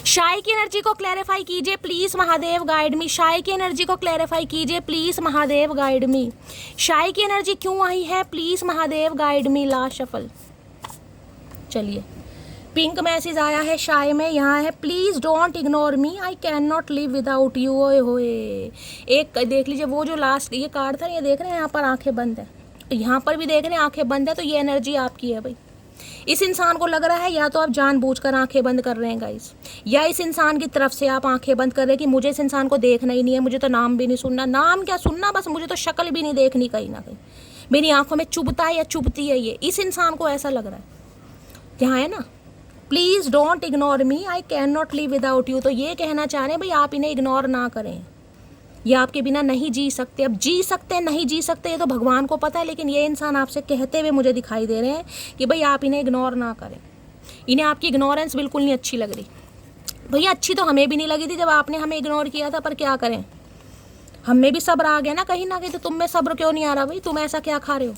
शाय की एनर्जी को क्लैरिफाई कीजिए प्लीज़ महादेव गाइड मी। शाय की एनर्जी को क्लैरिफाई कीजिए प्लीज़ महादेव गाइड मी। शाय की एनर्जी क्यों आई है, please Mahadev guide me. Last shuffle. चलिए, पिंक मैसेज आया है शाय में, यहाँ है please don't ignore me, I can not live without you. ओए होए, एक देख लीजिए वो जो लास्ट ये कार्ड था, ये देख रहे हैं यहाँ पर आंखें बंद है, यहाँ पर भी देख रहे हैं आंखें बंद है, तो ये एनर्जी आपकी है भाई। इस इंसान को लग रहा है या तो आप जानबूझकर आंखें बंद कर रहे हैं गाइस, या इस इंसान की तरफ से आप आंखें बंद कर रहे हैं कि मुझे इस इंसान को देखना ही नहीं है, मुझे तो नाम भी नहीं सुनना, नाम क्या सुनना, बस मुझे तो शक्ल भी नहीं देखनी कहीं ना कहीं, मेरी आंखों में चुभता है या चुभती है ये। इस इंसान को ऐसा लग रहा है, यहाँ है ना, please don't ignore me, I can not live without you. तो ये कहना चाह रहे हैं भाई आप इन्हें इग्नोर ना करें, ये आपके बिना नहीं जी सकते। अब जी सकते हैं नहीं जी सकते ये तो भगवान को पता है, लेकिन ये इंसान आपसे कहते हुए मुझे दिखाई दे रहे हैं कि भाई आप इन्हें इग्नोर ना करें। इन्हें आपकी इग्नोरेंस बिल्कुल नहीं अच्छी लग रही। भैया अच्छी तो हमें भी नहीं लगी थी जब आपने हमें इग्नोर किया था, पर क्या करें, हमें भी सब्र आ गया ना कहीं ना कहीं, तो तुम में सब्र क्यों नहीं आ रहा भाई, तुम ऐसा क्या खा रहे हो।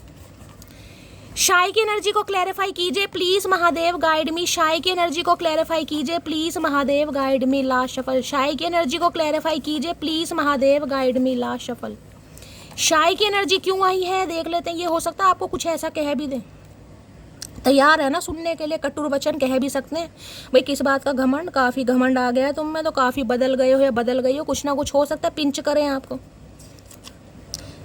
शाय की एनर्जी को क्लैरिफाई कीजिए प्लीज़ महादेव गाइड मी। शाय की एनर्जी को क्लैरिफाई कीजिए please Mahadev guide me. Last shuffle. शाय की एनर्जी को क्लैरिफाई कीजिए please Mahadev guide me. Last shuffle. शाय की एनर्जी क्यों आई है देख लेते हैं। ये हो सकता है आपको कुछ ऐसा कह भी दें, तैयार है ना सुनने के लिए, कटुर वचन कह भी सकते हैं भाई। किस बात का घमंड, काफ़ी घमंड आ गया है तुम में, तो काफ़ी बदल गए हो या बदल गई हो, कुछ ना कुछ हो सकता है पिंच करें आपको।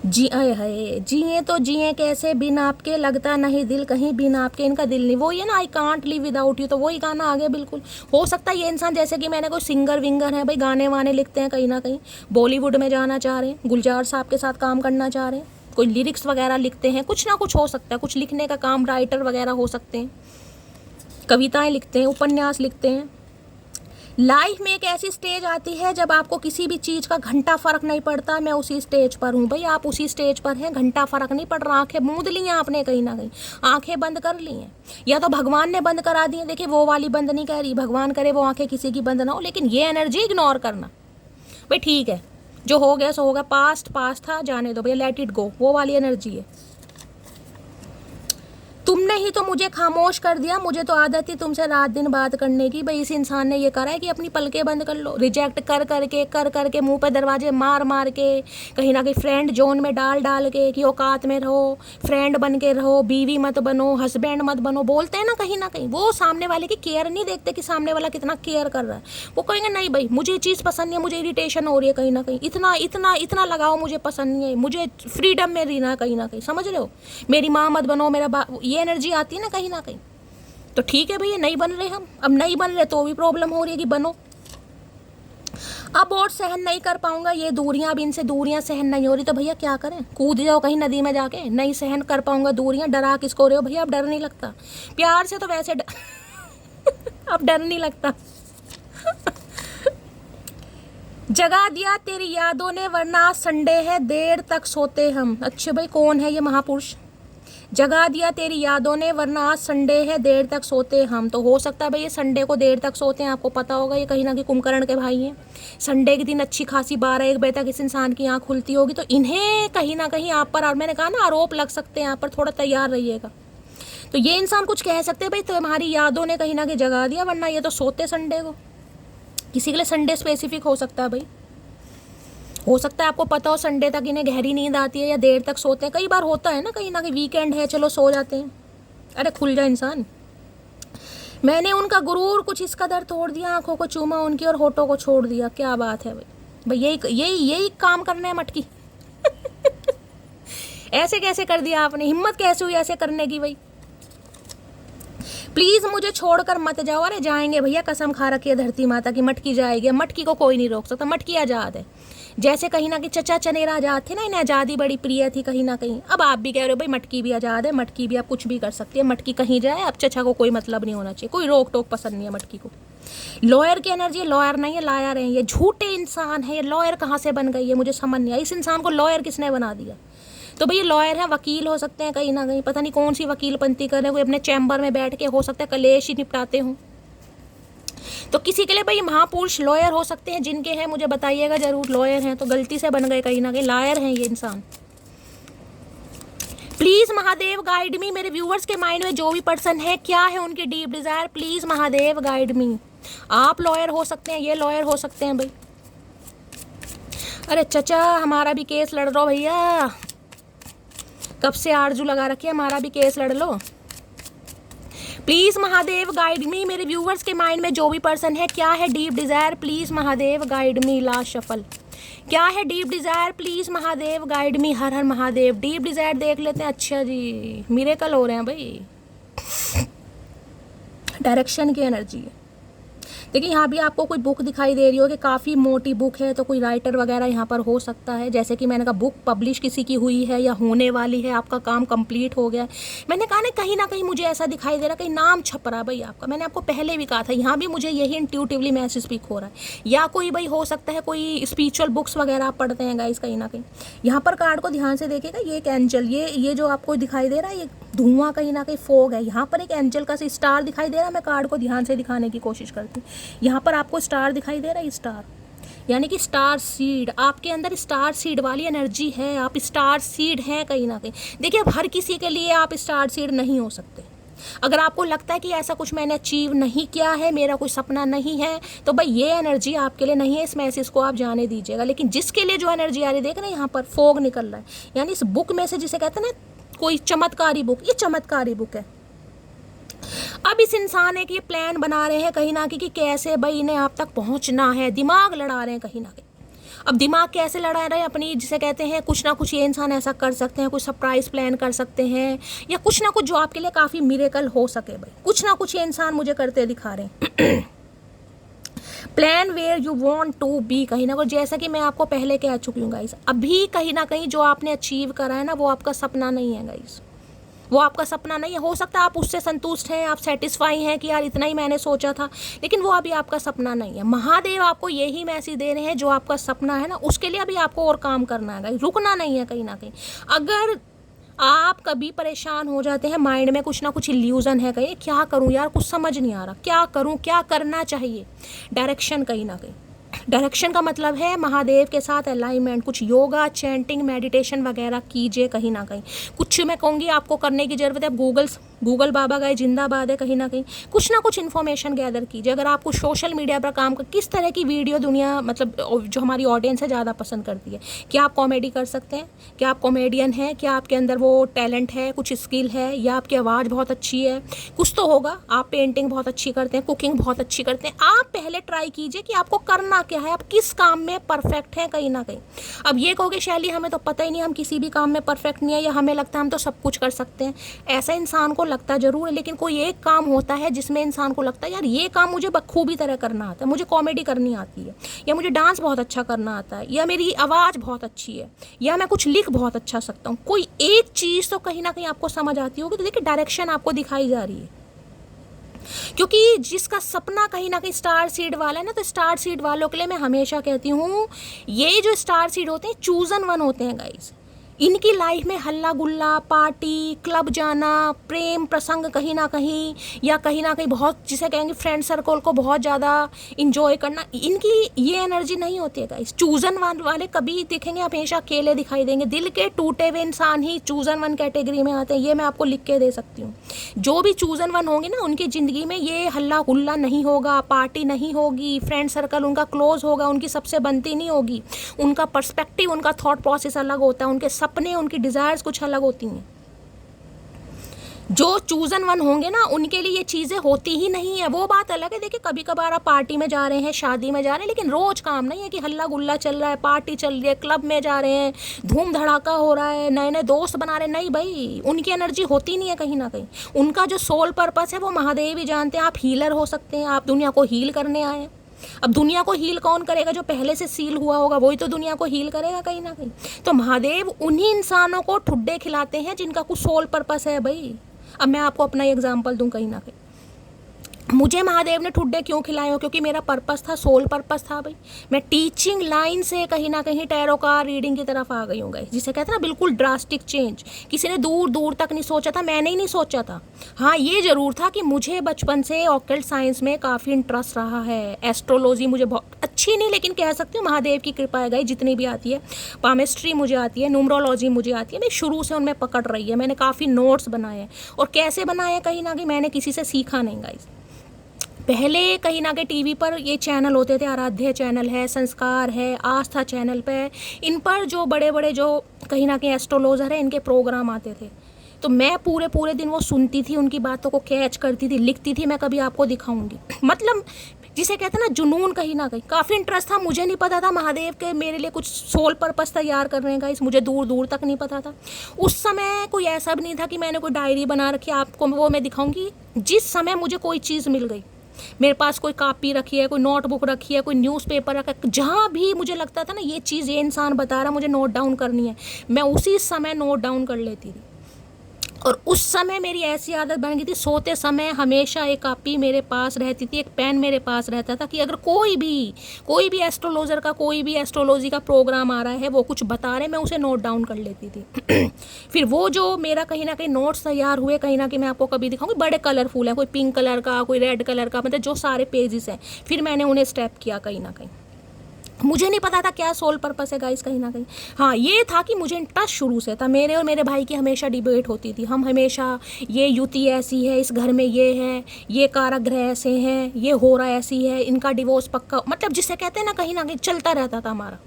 जी आए हाय, जिए तो जिए कैसे बिन आपके, लगता नहीं दिल कहीं बिन आपके, इनका दिल नहीं, वो ये ना I can't live without you, तो वही गाना आ गया बिल्कुल। हो सकता है ये इंसान, जैसे कि मैंने कोई सिंगर विंगर है भाई, गाने वाने लिखते हैं कहीं ना कहीं, बॉलीवुड में जाना चाह रहे हैं, गुलजार साहब के साथ काम करना चाह रहे हैं, कोई लिरिक्स वगैरह लिखते हैं, कुछ ना कुछ हो सकता है, कुछ लिखने का काम, राइटर वगैरह हो सकते हैं। कविताएं लिखते हैं, उपन्यास लिखते हैं। लाइफ में एक ऐसी स्टेज आती है जब आपको किसी भी चीज़ का घंटा फर्क नहीं पड़ता। मैं उसी स्टेज पर हूँ भाई, आप उसी स्टेज पर हैं, घंटा फर्क नहीं पड़ रहा। आंखें मूंद ली हैं आपने, कहीं ना कहीं आंखें बंद कर ली हैं, या तो भगवान ने बंद करा दी है। देखिए वो वाली बंद नहीं कर रही, भगवान करे वो आंखें किसी की बंद ना हो, लेकिन ये एनर्जी इग्नोर करना भाई। ठीक है, जो हो गया सो हो गया, पास्ट पास्ट था, जाने दो भैया, लेट इट गो, वो वाली एनर्जी है। तुमने ही तो मुझे खामोश कर दिया, मुझे तो आदत थी तुमसे रात दिन बात करने की। भाई इस इंसान ने ये करा है कि अपनी पलकें बंद कर लो, रिजेक्ट कर करके मुंह पे दरवाजे मार मार के, कहीं ना कहीं फ्रेंड जोन में डाल डाल के कि औकात में रहो, फ्रेंड बन के रहो, बीवी मत बनो, हस्बैंड मत बनो, बोलते हैं ना। कहीं ना कहीं वो सामने वाले की केयर नहीं देखते कि सामने वाला कितना केयर कर रहा है। वो कहेंगे नहीं भाई मुझे ये चीज़ पसंद नहीं है, मुझे इरिटेशन हो रही है, कहीं ना कहीं इतना इतना इतना लगाओ मुझे पसंद नहीं है, मुझे फ्रीडम में रहना है, कहीं ना कहीं समझ रहे हो। मेरी माँ मत बनो, मेरा ये एनर्जी आती है ना कहीं ना कहीं। तो ठीक है भैया, नहीं बन रहे हम, अब नहीं बन रहे तो भी प्रॉब्लम हो रही है कि बनो। अब और सहन नहीं कर पाऊंगा ये दूरियां, अब इनसे दूरियां सहन नहीं हो रही, तो भैया क्या करें, कूद जाओ कहीं नदी में जाके। नहीं सहन कर पाऊंगा दूरियां, डरा किसको रहे हो भैया, अब डर नहीं लगता प्यार से, तो वैसे अब डर नहीं लगता। जगा दिया तेरी यादों ने वरना संडे है देर तक सोते हम। अच्छे भाई, कौन है ये महापुरुष? जगा दिया तेरी यादों ने वरना आज संडे है देर तक सोते हम। तो हो सकता है भाई ये संडे को देर तक सोते हैं, आपको पता होगा ये कहीं ना कहीं कुंभकर्ण के भाई हैं। संडे के दिन अच्छी खासी 12-1 बजे तक इस इंसान की आँख खुलती होगी, तो इन्हें कहीं ना कहीं आप पर, और मैंने कहा ना आरोप लग सकते हैं यहाँ पर, थोड़ा तैयार रहिएगा। तो ये इंसान कुछ कह सकते हैं भाई तुम्हारी यादों ने कहीं ना कहीं जगा दिया, वरना ये तो सोते संडे को। किसी के लिए संडे स्पेसिफिक हो सकता है भाई, हो सकता है आपको पता हो संडे तक इन्हें गहरी नींद आती है या देर तक सोते हैं। कई बार होता है ना कहीं वीकेंड है चलो सो जाते हैं। अरे खुल जा इंसान। मैंने उनका गुरूर कुछ इस कदर तोड़ दिया, आंखों को चूमा उनकी और होठों को छोड़ दिया। क्या बात है भाई, यही काम करना है मटकी। ऐसे कैसे कर दिया आपने, हिम्मत कैसे हुई ऐसे करने की भाई। प्लीज मुझे छोड़कर मत जाओ। अरे जाएंगे भैया, कसम खा रखी है धरती माता की, मटकी जाएगी। मटकी को कोई नहीं रोक सकता, मटकी आजाद है। जैसे कहीं ना कहीं चचा चनेरा आजाद थे ना, इन्हें आज़ादी बड़ी प्रिय थी कहीं ना कहीं, अब आप भी कह रहे हो भाई मटकी भी आज़ाद है, मटकी भी आप कुछ भी कर सकती है, मटकी कहीं जाए, अब चचा को कोई मतलब नहीं होना चाहिए, कोई रोक टोक पसंद नहीं है मटकी को। लॉयर की एनर्जी, लॉयर नहीं है लायर है, ये झूठे इंसान है। ये लॉयर कहाँ से बन गई है मुझे समझ नहीं आया, इस इंसान को लॉयर किसने बना दिया। तो भैया लॉयर है, वकील हो सकते हैं कहीं ना कहीं, पता नहीं कौन सी वकीलपंती कर रहे हैं, कोई अपने चैम्बर में बैठ के हो सकता है कलेश ही निपटाते हों। तो किसी के लिए भाई महापुरुष लॉयर हो सकते हैं, जिनके हैं मुझे बताइएगा जरूर। लॉयर हैं तो गलती से बन गए कहीं ना कहीं, लायर हैं ये इंसान। प्लीज महादेव गाइड मी। मेरे व्यूअर्स के माइंड में जो भी पर्सन है, क्या है उनकी deep Dzire, please Mahadev guide मी। आप लॉयर हो सकते हैं, ये लॉयर हो सकते हैं भाई। अरे चचा हमारा भी केस लड़ लो भैया, कब से आरजू लगा रखी है, हमारा भी केस लड़ लो प्लीज महादेव गाइड मी। मेरे व्यूवर्स के माइंड में जो भी पर्सन है, क्या है deep Dzire, please Mahadev guide me. Last shuffle, क्या है deep Dzire, please Mahadev guide me. Her her Mahadev. Deep Dzire देख लेते हैं। अच्छा जी, मिरेकल हो रहे हैं भाई, डायरेक्शन की एनर्जी है। देखिए यहाँ भी आपको कोई बुक दिखाई दे रही हो कि काफ़ी मोटी बुक है, तो कोई राइटर वगैरह यहाँ पर हो सकता है। जैसे कि मैंने कहा बुक पब्लिश किसी की हुई है या होने वाली है, आपका काम कंप्लीट हो गया है। मैंने कहा ना कहीं ना कहीं मुझे ऐसा दिखाई दे रहा है, कहीं नाम छप रहा भाई आपका। मैंने आपको पहले भी कहा था, यहाँ भी मुझे यही इंट्यूटिवली मैसेज स्पीक हो रहा है। या कोई भाई हो सकता है कोई स्पिरिचुअल बुक्स वगैरह आप पढ़ते हैं गाइस कहीं ना कहीं। यहाँ पर कार्ड को ध्यान से देखिएगा, ये एक एंजल, ये जो आपको दिखाई दे रहा है, ये धुआं कहीं ना कहीं फोग है। यहाँ पर एक एंजल का स्टार दिखाई दे रहा है। मैं कार्ड को ध्यान से दिखाने की कोशिश करती हूँ। यहाँ पर आपको स्टार दिखाई दे रहा है, स्टार यानी कि स्टार सीड। आपके अंदर स्टार सीड वाली एनर्जी है, आप स्टार सीड हैं कहीं ना कहीं। देखिए अब हर किसी के लिए आप स्टार सीड नहीं हो सकते। अगर आपको लगता है कि ऐसा कुछ मैंने अचीव नहीं किया है, मेरा कोई सपना नहीं है, तो भाई ये एनर्जी आपके लिए नहीं है, इस मैसेज को आप जाने दीजिएगा। लेकिन जिसके लिए जो एनर्जी आ रही है, देख रहे हैं यहाँ पर फोग निकल रहा है, यानी इस बुक में से जिसे कहते हैं ना कोई चमत्कारी बुक, ये चमत्कारी बुक है। अब इस इंसान एक ये प्लान बना रहे हैं कहीं ना कहीं कि कैसे भाई इन्हें आप तक पहुंचना है, दिमाग लड़ा रहे हैं कहीं ना कहीं। अब दिमाग कैसे लड़ा रहे हैं अपनी, जिसे कहते हैं कुछ ना कुछ ये इंसान ऐसा कर सकते हैं, कुछ सरप्राइज प्लान कर सकते हैं, या कुछ ना कुछ जो आपके लिए काफ़ी मिरेकल हो सके भाई, कुछ ना कुछ ये इंसान मुझे करते दिखा रहे हैं। Plan where you want to be, कहीं ना कहीं जैसा कि मैं आपको पहले कह चुकी हूँ गाइस, अभी कहीं ना कहीं जो आपने अचीव करा है ना, वो आपका सपना नहीं है गाइस, वो आपका सपना नहीं है। हो सकता है आप उससे संतुष्ट हैं, आप सेटिस्फाई हैं कि यार इतना ही मैंने सोचा था, लेकिन वो अभी आपका सपना नहीं है। महादेव आपको यही मैसेज दे रहे हैं, जो आपका सपना है ना उसके लिए अभी आपको और काम करना है, रुकना नहीं है कहीं ना कहीं। अगर आप कभी परेशान हो जाते हैं, माइंड में कुछ ना कुछ इल्यूजन है, कहीं क्या करूं यार, कुछ समझ नहीं आ रहा, क्या करूं, क्या करना चाहिए, डायरेक्शन कहीं ना कहीं। डायरेक्शन का मतलब है महादेव के साथ अलाइनमेंट, कुछ योगा, चैंटिंग, मेडिटेशन वगैरह कीजिए कहीं ना कहीं। कुछ मैं कहूँगी आपको करने की ज़रूरत है, गूगल बाबा गए जिंदाबाद है, कहीं ना कहीं कुछ ना कुछ इन्फॉर्मेशन गैदर कीजिए। अगर आपको सोशल मीडिया पर काम कर, किस तरह की वीडियो दुनिया मतलब जो हमारी ऑडियंस है ज़्यादा पसंद करती है, क्या आप कॉमेडी कर सकते हैं, क्या आप कॉमेडियन हैं, क्या आपके अंदर वो टैलेंट है, कुछ स्किल है, या आपकी आवाज़ बहुत अच्छी है, कुछ तो होगा। आप पेंटिंग बहुत अच्छी करते हैं, कुकिंग बहुत अच्छी करते हैं। आप पहले ट्राई कीजिए कि आपको करना क्या है, आप किस काम में परफेक्ट हैं कहीं ना कहीं। अब ये कहोगे शैली हमें तो पता ही नहीं, हम किसी भी काम में परफेक्ट नहीं है, या हमें लगता है हम तो सब कुछ कर सकते हैं। ऐसा इंसान को लगता जरूर है, लेकिन कोई एक काम होता है जिसमें इंसान को लगता है यार ये काम मुझे बखूबी तरह करना आता है, मुझे कॉमेडी करनी आती है, या मुझे डांस बहुत अच्छा करना आता है, या मेरी आवाज़ बहुत अच्छी है, या मैं कुछ लिख बहुत अच्छा सकता हूँ। कोई एक चीज़ तो कहीं ना कहीं आपको समझ आती होगी। तो देखिए डायरेक्शन आपको दिखाई जा रही है, क्योंकि जिसका सपना कहीं ना कहीं स्टार सीड वाला है ना, तो स्टार सीड वालों के लिए मैं हमेशा कहती हूँ, ये जो स्टार सीड होते हैं चूजन वन होते हैं गाइस। इनकी लाइफ में हल्ला गुल्ला, पार्टी, क्लब जाना, प्रेम प्रसंग कहीं ना कहीं, या कहीं ना कहीं बहुत जिसे कहेंगे फ्रेंड सर्कल को बहुत ज़्यादा इंजॉय करना, इनकी ये एनर्जी नहीं होती है गाइस। चूजन वन वाले कभी देखेंगे हमेशा अकेले दिखाई देंगे। दिल के टूटे हुए इंसान ही चूजन वन कैटेगरी में आते हैं, ये मैं आपको लिख के दे सकती हूँ। जो भी चूजन वन होंगे ना, उनकी ज़िंदगी में ये हल्ला गुल्ला नहीं होगा, पार्टी नहीं होगी, फ्रेंड सर्कल उनका क्लोज होगा, उनकी सबसे बनती नहीं होगी, उनका पर्सपेक्टिव, उनका थॉट प्रोसेस अलग होता है, उनके अपने उनकी डिजायर्स कुछ अलग होती हैं। जो चूजन वन होंगे ना, उनके लिए ये चीज़ें होती ही नहीं है। वो बात अलग है, देखिए कभी कभार आप पार्टी में जा रहे हैं, शादी में जा रहे हैं, लेकिन रोज काम नहीं है कि हल्ला गुल्ला चल रहा है, पार्टी चल रही है, क्लब में जा रहे हैं, धूम धड़ाका हो रहा है, नए नए दोस्त बना रहे हैं। नहीं भाई, उनकी एनर्जी होती नहीं है कहीं ना कहीं। उनका जो सोल पर्पस है वो महादेव ही जानते हैं। आप हीलर हो सकते हैं, आप दुनिया को हील करने आए हैं। अब दुनिया को हील कौन करेगा? जो पहले से सील हुआ होगा वही तो दुनिया को हील करेगा कहीं ना कहीं। तो महादेव उन्हीं इंसानों को ठुड्डे खिलाते हैं जिनका कुछ सोल पर्पस है भाई। अब मैं आपको अपना एग्जांपल दूं, कहीं ना कहीं मुझे महादेव ने ठुड्डे क्यों खिलाए हो? क्योंकि मेरा पर्पस था, सोल पर्पस था भाई। मैं टीचिंग लाइन से कहीं ना कहीं टैरो कार्ड रीडिंग की तरफ आ गई हूँ गाइस, जिसे कहते हैं ना बिल्कुल ड्रास्टिक चेंज। किसी ने दूर दूर तक नहीं सोचा था, मैंने ही नहीं सोचा था। हाँ ये ज़रूर था कि मुझे बचपन से ऑकल्ट साइंस में काफ़ी इंटरेस्ट रहा है। एस्ट्रोलॉजी मुझे बहुत अच्छी नहीं, लेकिन कह सकती हूँ महादेव की कृपा है गाइस, जितनी भी आती है। पामिस्ट्री मुझे आती है, न्यूमरोलॉजी मुझे आती है, मैं शुरू से उनमें पकड़ रही है। मैंने काफ़ी नोट्स बनाए हैं, और कैसे बनाए हैं कहीं ना कहीं मैंने किसी से सीखा नहीं गाइस। पहले कहीं ना कहीं टीवी पर ये चैनल होते थे, आराध्य चैनल है, संस्कार है, आस्था चैनल पे, इन पर जो बड़े बड़े जो कहीं ना कहीं एस्ट्रोलॉजर है, इनके प्रोग्राम आते थे। तो मैं पूरे पूरे दिन वो सुनती थी, उनकी बातों को कैच करती थी, लिखती थी। मैं कभी आपको दिखाऊंगी, मतलब जिसे कहते हैं ना जुनून, कहीं ना कहीं काफ़ी इंटरेस्ट था। मुझे नहीं पता था महादेव के मेरे लिए कुछ सोल पर्पस तैयार करने का, इस मुझे दूर दूर तक नहीं पता था। उस समय कोई ऐसा भी नहीं था कि मैंने कोई डायरी बना रखी, आपको वो मैं दिखाऊंगी। जिस समय मुझे कोई चीज़ मिल गई, मेरे पास कोई कॉपी रखी है, कोई नोटबुक रखी है, कोई न्यूज़पेपर रखा है, जहाँ भी मुझे लगता था ना ये चीज़ ये इंसान बता रहा, मुझे नोट डाउन करनी है, मैं उसी समय नोट डाउन कर लेती थी। और उस समय मेरी ऐसी आदत बन गई थी, सोते समय हमेशा एक कॉपी मेरे पास रहती थी, एक पेन मेरे पास रहता था, कि अगर कोई भी एस्ट्रोलॉजर का, कोई भी एस्ट्रोलॉजी का प्रोग्राम आ रहा है, वो कुछ बता रहे, मैं उसे नोट डाउन कर लेती थी। फिर वो जो मेरा कहीं ना कहीं नोट्स तैयार हुए, कहीं ना कहीं मैं आपको कभी दिखाऊंगी, बड़े कलरफुल है, कोई पिंक कलर का, कोई रेड कलर का, मतलब जो सारे पेजेस हैं। फिर मैंने उन्हें स्टेप किया कहीं ना कहीं। मुझे नहीं पता था क्या सोल पर्पस है गाइस कहीं ना कहीं। हाँ ये था कि मुझे इंटरेस्ट शुरू से था। मेरे और मेरे भाई की हमेशा डिबेट होती थी, हम हमेशा ये युति ऐसी है, इस घर में ये है, ये कारागृह ऐसे हैं, ये हो रहा ऐसी है, इनका डिवोर्स पक्का, मतलब जिसे कहते हैं ना कहीं चलता रहता था हमारा।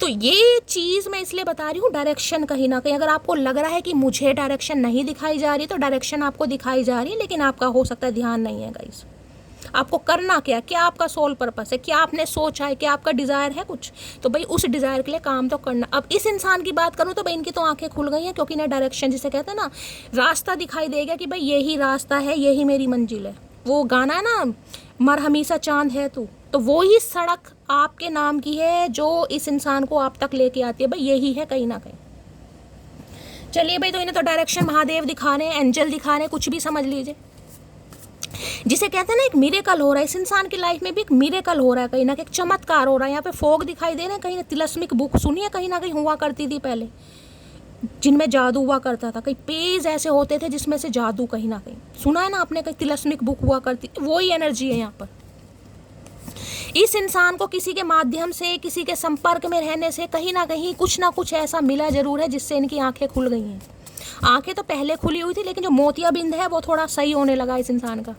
तो ये चीज़ मैं इसलिए बता रही हूँ, डायरेक्शन कहीं ना कहीं, अगर आपको लग रहा है कि मुझे डायरेक्शन नहीं दिखाई जा रही, तो डायरेक्शन आपको दिखाई जा रही है, लेकिन आपका हो सकता है ध्यान नहीं है गाइस। आपको करना क्या आपका सोल पर्पस है, क्या आपने सोचा है, क्या आपका डिज़ायर है कुछ, तो भाई उस डिज़ायर के लिए काम तो करना। अब इस इंसान की बात करूँ तो भाई इनकी तो आंखें खुल गई हैं, क्योंकि इन्हें डायरेक्शन, जिसे कहते हैं ना रास्ता दिखाई देगा कि भाई यही रास्ता है, यही मेरी मंजिल है। वो गाना है ना, मर हमेशा चांद है तू, तो वो ही सड़क आपके नाम की है जो इस इंसान को आप तक लेके आती है। भाई यही है कहीं ना कहीं। चलिए भाई, तो इन्हें तो डायरेक्शन महादेव दिखा रहे हैं, एंजल दिखा रहे हैं, कुछ भी समझ लीजिए। जिसे कहते हैं ना एक मिरेकल हो रहा है, इस इंसान की लाइफ में भी एक मिरेकल हो रहा है, कहीं ना कहीं एक चमत्कार हो रहा है। यहाँ पे फोग दिखाई दे रहे हैं, कहीं ना तिलस्मिक बुक सुनिए, कहीं ना कहीं हुआ करती थी पहले, जिनमें जादू हुआ करता था, कई पेज ऐसे होते थे जिसमें से जादू कहीं ना कहीं सुना है ना आपने, कहीं तिलस्मिक बुक हुआ करती, वही एनर्जी है यहाँ पर। इस इंसान को किसी के माध्यम से, किसी के संपर्क में रहने से कहीं ना कुछ ऐसा मिला जरूर है जिससे इनकी आंखें खुल गई हैं। आंखें तो पहले खुली हुई थी, लेकिन जो मोतियाबिंद है वो थोड़ा सही होने लगा इस इंसान का।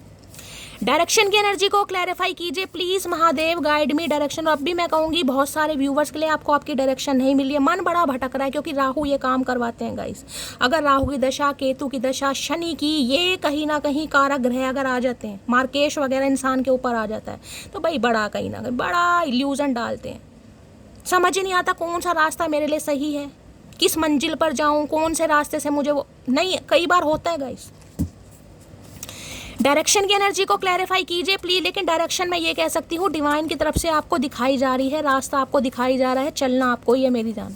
डायरेक्शन की एनर्जी को क्लैरिफाई कीजिए please Mahadev, guide me direction. अब भी मैं कहूँगी बहुत सारे व्यूवर्स के लिए आपको आपकी डायरेक्शन नहीं मिली है, मन बड़ा भटक रहा है, क्योंकि राहु ये काम करवाते हैं गाइस। अगर राहु की दशा, केतु की दशा, शनि की, ये कहीं ना कहीं कारक ग्रह अगर आ जाते हैं, मार्केश वगैरह इंसान के ऊपर आ जाता है, तो भाई बड़ा कहीं ना कहीं बड़ा इल्यूजन डालते हैं। समझ ही नहीं आता कौन सा रास्ता मेरे लिए सही है, किस मंजिल पर जाऊँ, कौन से रास्ते से मुझे वो नहीं, कई बार होता है गाइस। डायरेक्शन की एनर्जी को क्लैरिफाई कीजिए प्लीज। लेकिन डायरेक्शन मैं ये कह सकती हूँ डिवाइन की तरफ से आपको दिखाई जा रही है, रास्ता आपको दिखाई जा रहा है, चलना आपको ही है मेरी जान।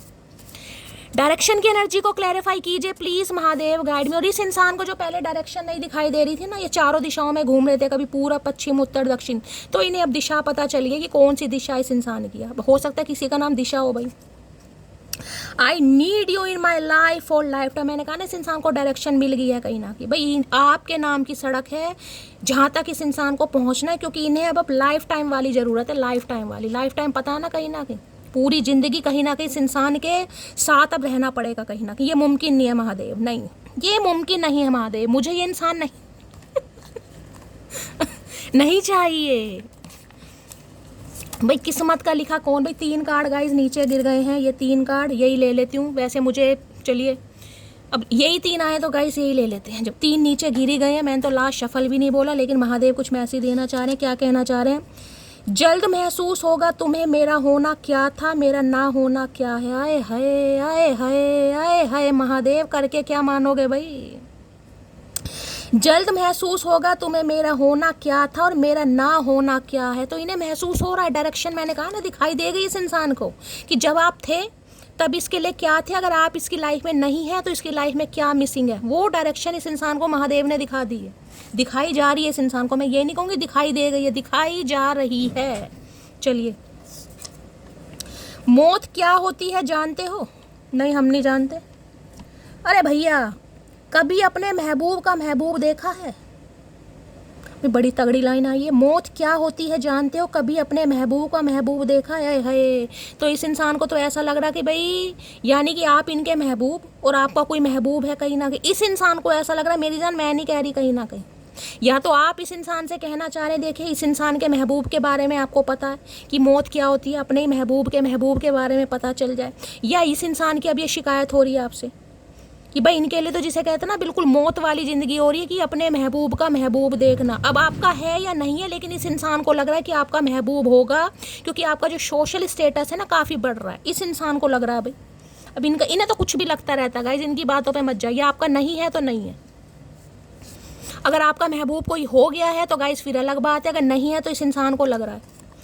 डायरेक्शन की एनर्जी को क्लैरिफाई कीजिए प्लीज महादेव, गाइड में। और इस इंसान को जो पहले डायरेक्शन नहीं दिखाई दे रही थी ना, ये चारों दिशाओं में घूम रहे थे, कभी पूरा, पश्चिम, उत्तर, दक्षिण, तो इन्हें अब दिशा पता चली है कि कौन सी दिशा इस इंसान की है। हो सकता है किसी का नाम दिशा हो भाई। I need you in my life for life time. मैंने कहा ना इस इंसान को डायरेक्शन मिल गई है कहीं ना कहीं, भाई आपके नाम की सड़क है जहाँ तक इस इंसान को पहुँचना है, क्योंकि इन्हें अब लाइफ टाइम वाली ज़रूरत है, लाइफ टाइम वाली। लाइफ टाइम पता है ना, कहीं ना कहीं पूरी ज़िंदगी कहीं ना कहीं इस इंसान के साथ अब रहना पड़ेगा कहीं ना कहीं। ये मुमकिन नहीं है महादेव, नहीं, ये मुमकिन नहीं है महादेव, मुझे ये इंसान नहीं नहीं चाहिए भाई। किस्मत का लिखा कौन भाई। 3 कार्ड गाइज नीचे गिर गए हैं, ये 3 कार्ड यही ले लेती हूँ वैसे मुझे। चलिए अब यही 3 आए तो गाइज यही ले लेते हैं। जब 3 नीचे गिरी गए हैं, मैंने तो लास्ट शफल भी नहीं बोला, लेकिन महादेव कुछ मैसेज देना चाह रहे हैं। क्या कहना चाह रहे हैं? जल्द महसूस होगा तुम्हें मेरा होना क्या था, मेरा ना होना क्या है। आए हाय आए हाय आए हाय महादेव, करके क्या मानोगे भाई। जल्द महसूस होगा तुम्हें मेरा होना क्या था और मेरा ना होना क्या है। तो इन्हें महसूस हो रहा है, डायरेक्शन मैंने कहा ना दिखाई दे गई इस इंसान को कि जब आप थे तब इसके लिए क्या थे, अगर आप इसकी लाइफ में नहीं है तो इसकी लाइफ में क्या मिसिंग है। वो डायरेक्शन इस इंसान को महादेव ने दिखा दी है, दिखाई जा रही है इस इंसान को। मैं ये नहीं कहूँगी दिखाई दे गई है, दिखाई जा रही है। चलिए, मौत क्या होती है जानते हो? नहीं, हम नहीं जानते। अरे भैया, कभी अपने महबूब का महबूब देखा है? बड़ी तगड़ी लाइन आई है। मौत क्या होती है जानते हो? कभी अपने महबूब का महबूब देखा है। तो इस इंसान को तो ऐसा लग रहा कि भाई, यानी कि आप इनके महबूब और आपका कोई महबूब है कहीं ना कहीं। इस इंसान को ऐसा लग रहा है, मेरी जान मैं नहीं कह रही, कहीं ना कहीं या तो आप इस इंसान से कहना चाह रहे हैं, देखिए इस इंसान के महबूब के बारे में आपको पता है कि मौत क्या होती है, अपने ही महबूब के बारे में पता चल जाए। या इस इंसान की अब ये शिकायत हो रही है आपसे कि भाई इनके लिए तो जिसे कहते हैं ना बिल्कुल मौत वाली ज़िंदगी हो रही है कि अपने महबूब का महबूब देखना। अब आपका है या नहीं है, लेकिन इस इंसान को लग रहा है कि आपका महबूब होगा, क्योंकि आपका जो सोशल स्टेटस है ना काफ़ी बढ़ रहा है। इस इंसान को लग रहा है भाई। अब इन्हें तो कुछ भी लगता रहता है गाइस, इनकी बातों पे मत जाइए। आपका नहीं है तो नहीं है। अगर आपका महबूब कोई हो गया है तो गाइस फिर अलग बात है, अगर नहीं है तो इस इंसान को लग रहा है,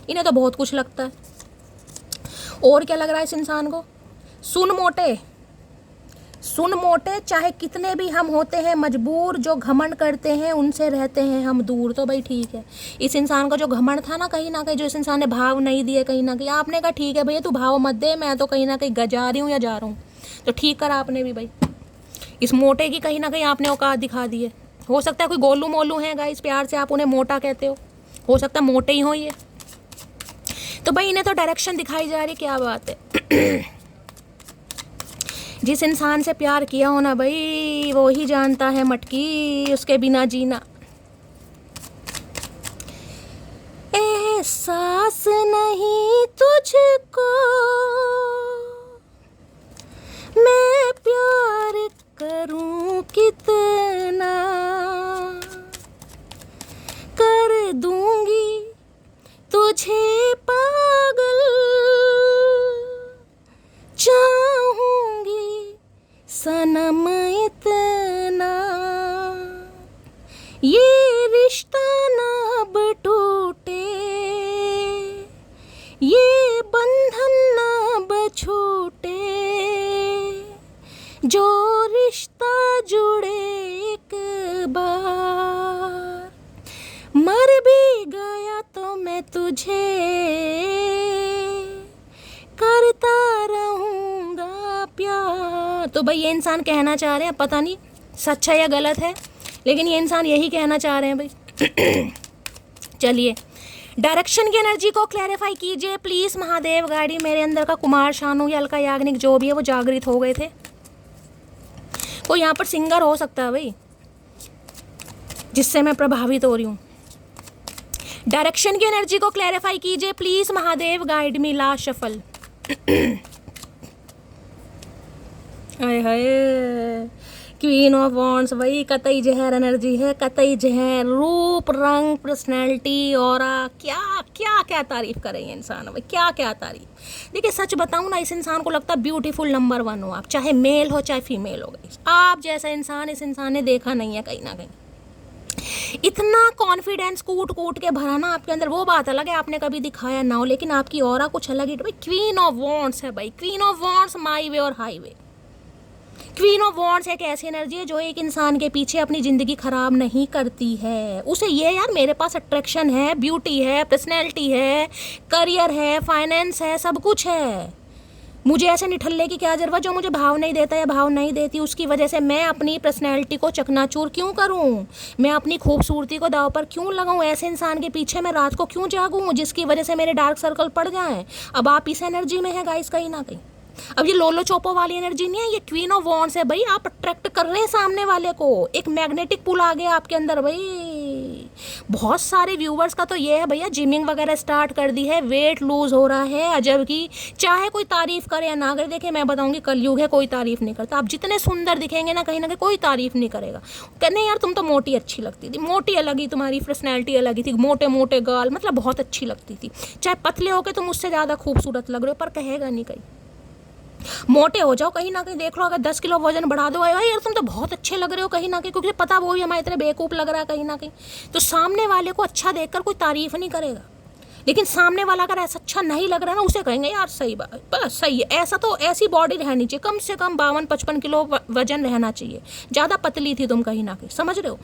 इन्हें तो बहुत कुछ लगता है। और क्या लग रहा है इस इंसान को? सुन मोटे चाहे कितने भी हम होते हैं मजबूर, जो घमंड करते हैं उनसे रहते हैं हम दूर। तो भाई ठीक है, इस इंसान का जो घमंड था ना कहीं जो इस इंसान ने भाव नहीं दिए कहीं ना कहीं, आपने कहा ठीक है भैया तू भाव मत दे, मैं तो कहीं ना कहीं जा रही हूँ या जा रहा हूँ, तो ठीक करा आपने भी भाई। इस मोटे की कहीं ना कहीं आपने औकात दिखा दी है। हो सकता है कोई गोलू मोलू हैं गाइस, प्यार से आप उन्हें मोटा कहते हो सकता है मोटे ही हो ये। तो भाई इन्हें तो डायरेक्शन दिखाई जा रही, क्या बात है। जिस इंसान से प्यार किया हो ना भाई, वो ही जानता है मटकी उसके बिना जीना। एहसास नहीं तुझको मैं प्यार करूं कितना, कर दूंगी तुझे पागल, चाहूंगी सनम इतना, ये रिश्ता ना अब टूटे, ये बंधन ना अब छूटे, जो बार, मर भी गया तो मैं तुझे करता रहूँगा प्यार। तो भाई ये इंसान कहना चाह रहे हैं, पता नहीं सच है या गलत है, लेकिन ये इंसान यही कहना चाह रहे हैं भाई। चलिए, डायरेक्शन की एनर्जी को क्लैरिफाई कीजिए प्लीज़ महादेव गाड़ी। मेरे अंदर का कुमार शानू या अलका याग्निक जो भी है वो जागृत हो गए थे। कोई यहाँ पर सिंगर हो सकता है भाई जिससे मैं प्रभावित हो रही हूँ। डायरेक्शन की एनर्जी को क्लैरिफाई कीजिए please Mahadev guide me last shuffle. Hi hi, queen of wands भाई, कतई जहर एनर्जी है, कतई जहर, रूप रंग पर्सनैलिटी और क्या क्या क्या तारीफ करें ये इंसान भाई, क्या क्या तारीफ। देखिए सच बताऊं ना, इस इंसान को लगता है ब्यूटीफुल नंबर 1 हो आप, चाहे मेल हो चाहे फीमेल हो गई। आप जैसा इंसान इस इंसान ने देखा नहीं है कहीं ना कहीं। इतना कॉन्फिडेंस कूट कूट के भरा ना आपके अंदर, वो बात अलग है आपने कभी दिखाया ना हो, लेकिन आपकी ऑरा कुछ अलग ही। भाई क्वीन ऑफ वॉन्ड्स है भाई, क्वीन ऑफ वॉन्ड्स, माई वे और हाईवे। क्वीन ऑफ वॉन्ड्स एक ऐसी एनर्जी है जो एक इंसान के पीछे अपनी ज़िंदगी ख़राब नहीं करती है। उसे ये यार मेरे पास अट्रैक्शन है, ब्यूटी है, पर्सनैलिटी है, करियर है, फाइनेंस है, सब कुछ है। मुझे ऐसे निठल्ले की क्या ज़रूरत जो मुझे भाव नहीं देता या भाव नहीं देती, उसकी वजह से मैं अपनी पर्सनैलिटी को चकनाचूर क्यों करूं, मैं अपनी खूबसूरती को दाव पर क्यों लगाऊं, ऐसे इंसान के पीछे मैं रात को क्यों जागूं जिसकी वजह से मेरे डार्क सर्कल पड़ जाएं। अब आप इस एनर्जी में है गाइस कहीं ना कहीं। अब ये लोलो चोपो वाली एनर्जी नहीं है, ये क्वीन ऑफ वॉन्ड्स है भाई। आप अट्रैक्ट कर रहे हैं सामने वाले को, एक मैग्नेटिक पुल आ गया आपके अंदर भाई। बहुत सारे व्यूवर्स का तो ये है भैया, जिमिंग वगैरह स्टार्ट कर दी है, वेट लूज हो रहा है अजब की, चाहे कोई तारीफ करे या ना करे। देखिए मैं बताऊंगी कलयुग है, कोई तारीफ नहीं करता। आप जितने सुंदर दिखेंगे ना कहीं कोई तारीफ नहीं करेगा। कहने यार तुम तो मोटी अच्छी लगती थी, मोटी अलग ही, तुम्हारी पर्सनैलिटी अलग ही थी, मोटे मोटे गाल, मतलब बहुत अच्छी लगती थी। चाहे पतले होके तुम उससे ज़्यादा खूबसूरत लग रहे हो, पर कहेगा नहीं कहीं। मोटे हो जाओ कहीं ना कहीं, देख लो अगर 10 किलो वजन बढ़ा दो, भाई यार तुम तो बहुत अच्छे लग रहे हो कहीं ना कहीं, क्योंकि पता वो भी हमारे इतने बेवकूफ़ लग रहा है कहीं ना कहीं। तो सामने वाले को अच्छा देखकर कोई तारीफ नहीं करेगा, लेकिन सामने वाला अगर ऐसा अच्छा नहीं लग रहा ना, उसे कहेंगे यार सही बात, बस सही है, ऐसा तो ऐसी बॉडी रहनी चाहिए, कम से कम 52-55 किलो वजन रहना चाहिए, ज़्यादा पतली थी तुम कहीं ना कहीं, समझ रहे हो।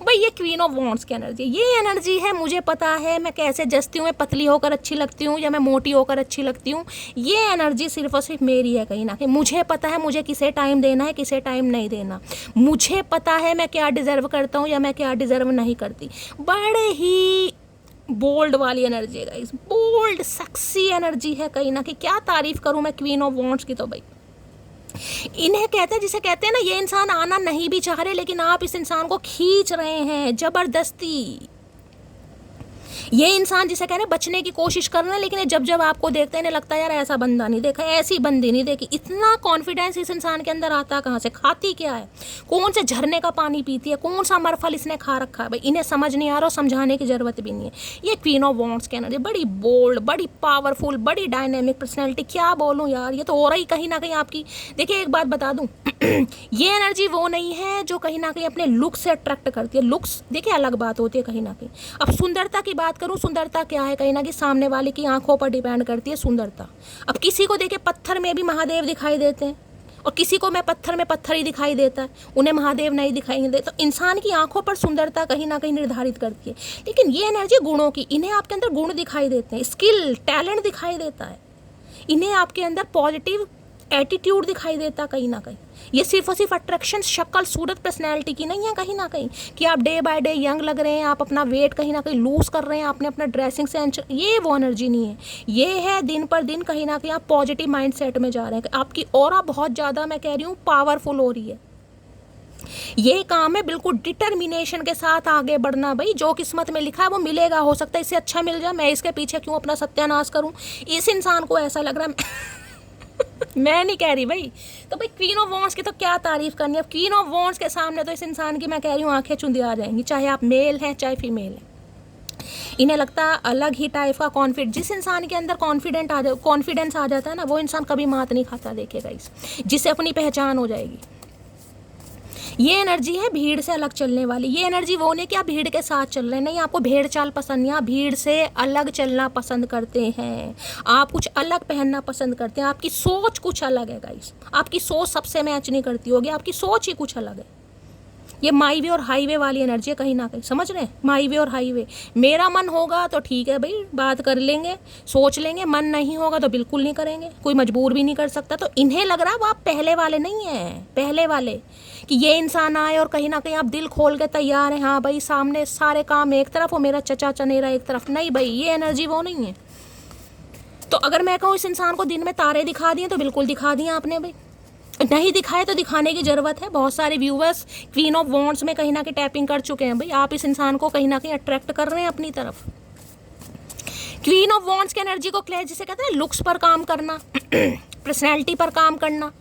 भाई ये क्वीन ऑफ वॉन्ड्स की एनर्जी, ये एनर्जी है, मुझे पता है मैं कैसे जचती हूँ, मैं पतली होकर अच्छी लगती हूँ या मैं मोटी होकर अच्छी लगती हूँ। ये एनर्जी सिर्फ और सिर्फ मेरी है कहीं ना कहीं। मुझे पता है मुझे किसे टाइम देना है, किसे टाइम नहीं देना। मुझे पता है मैं क्या डिज़र्व करता हूँ या मैं क्या डिज़र्व नहीं करती। बड़े ही बोल्ड वाली एनर्जी है गाइस, बोल्ड सेक्सी एनर्जी है कहीं ना कहीं। क्या तारीफ़ करूँ मैं क्वीन ऑफ वॉन्ड्स की। तो भाई इन्हें कहते हैं, जिसे कहते हैं ना, ये इंसान आना नहीं भी चाह रहे, लेकिन आप इस इंसान को खींच रहे हैं जबरदस्ती। ये इंसान जिसे कह रहे हैं बचने की कोशिश कर रहे हैं, लेकिन जब जब आपको देखते हैं इन्हें लगता है यार ऐसा बंदा नहीं देखा, ऐसी बंदी नहीं देखी। इतना कॉन्फिडेंस इस इंसान के अंदर आता कहाँ से, खाती क्या है, कौन से झरने का पानी पीती है, कौन सा मरफल इसने खा रखा है, भाई इन्हें समझ नहीं आ रहा, समझाने की जरूरत भी नहीं है। ये क्वीन ऑफ वॉन्ड्स की एनर्जी, बड़ी बोल्ड, बड़ी पावरफुल, बड़ी डायनेमिक पर्सनैलिटी। क्या बोलूँ यार, ये तो हो रही कहीं ना कहीं आपकी। देखिए एक बात बता दूँ, ये एनर्जी वो नहीं है जो कहीं ना कहीं अपने लुक से अट्रैक्ट करती है। लुक्स देखिए अलग बात होती है कहीं ना कहीं। अब सुंदरता की बात करूं, सुंदरता क्या है, कहीं ना कहीं सामने वाले की आंखों पर डिपेंड करती है सुंदरता। अब किसी को देखिए पत्थर में भी महादेव दिखाई देते हैं, और किसी को मैं पत्थर में पत्थर ही दिखाई देता है, उन्हें महादेव नहीं दिखाई देते। तो इंसान की आंखों पर सुंदरता कहीं ना कहीं निर्धारित करती है। लेकिन ये एनर्जी गुणों की, इन्हें आपके अंदर गुण दिखाई देते हैं, स्किल, टैलेंट दिखाई देता है, इन्हें आपके अंदर पॉजिटिव एटीट्यूड दिखाई देता कहीं ना कहीं। ये सिर्फ और सिर्फ अट्रैक्शन शक्ल सूरत पर्सनैलिटी की नहीं है कहीं ना कहीं, कि आप डे बाय डे यंग लग रहे हैं, आप अपना वेट कहीं ना कहीं लूज कर रहे हैं, आपने अपना ड्रेसिंग सेंस, ये वो एनर्जी नहीं है। ये है दिन पर दिन कहीं ना कहीं आप पॉजिटिव माइंड सेट में जा रहे हैं, आपकी ऑरा बहुत ज़्यादा, मैं कह रही हूँ, पावरफुल हो रही है। ये काम है बिल्कुल डिटर्मिनेशन के साथ आगे बढ़ना। भाई जो किस्मत में लिखा है वो मिलेगा, हो सकता है इससे अच्छा मिल जाए, मैं इसके पीछे क्यों अपना सत्यानाश करूँ। इस इंसान को ऐसा लग रहा है मैं नहीं कह रही भाई। तो भाई क्वीन ऑफ वॉन्ड्स की तो क्या तारीफ करनी है। क्वीन ऑफ वॉन्ड्स के सामने तो इस इंसान की मैं कह रही हूँ आंखें चुंदी आ जाएंगी, चाहे आप मेल हैं चाहे फीमेल हैं। इन्हें लगता है अलग ही टाइप का कॉन्फिडेंस, जिस इंसान के अंदर कॉन्फिडेंस आ जाता है ना, वो इंसान कभी मात नहीं खाता। देखिएगा इस, जिससे अपनी पहचान हो जाएगी। ये एनर्जी है भीड़ से अलग चलने वाली। ये एनर्जी वो नहीं कि आप भीड़ के साथ चल रहे हैं, नहीं, आपको भेड़ चाल पसंद नहीं, आप भीड़ से अलग चलना पसंद करते हैं, आप कुछ अलग पहनना पसंद करते हैं, आपकी सोच कुछ अलग है गाइस, आपकी सोच सबसे मैच नहीं करती होगी, आपकी सोच ही कुछ अलग है। ये माई वे और हाईवे वाली एनर्जी है कहीं ना कहीं, समझ रहे हैं, माई वे और हाईवे। मेरा मन होगा तो ठीक है भाई, बात कर लेंगे, सोच लेंगे, मन नहीं होगा तो बिल्कुल नहीं करेंगे, कोई मजबूर भी नहीं कर सकता। तो इन्हें लग रहा है वो आप पहले वाले नहीं हैं, पहले वाले, कि ये इंसान आए और कहीं ना कहीं आप दिल खोल के तैयार हैं, हाँ भाई सामने सारे काम एक तरफ और मेरा चचा चनेरा एक तरफ। नहीं भाई, ये एनर्जी वो नहीं है। तो अगर मैं कहूँ इस इंसान को दिन में तारे दिखा दिए तो बिल्कुल दिखा दिए आपने भाई, नहीं दिखाए तो दिखाने की ज़रूरत है। बहुत सारे व्यूवर्स क्वीन ऑफ वॉन्ड्स में कहीं ना कहीं टैपिंग कर चुके हैं भाई, आप इस इंसान को कहीं ना कहीं अट्रैक्ट कर रहे हैं अपनी तरफ। क्वीन ऑफ वॉन्ड्स की एनर्जी को क्लियर जिसे कहते हैं लुक्स पर काम करना, पर्सनैलिटी पर काम करना।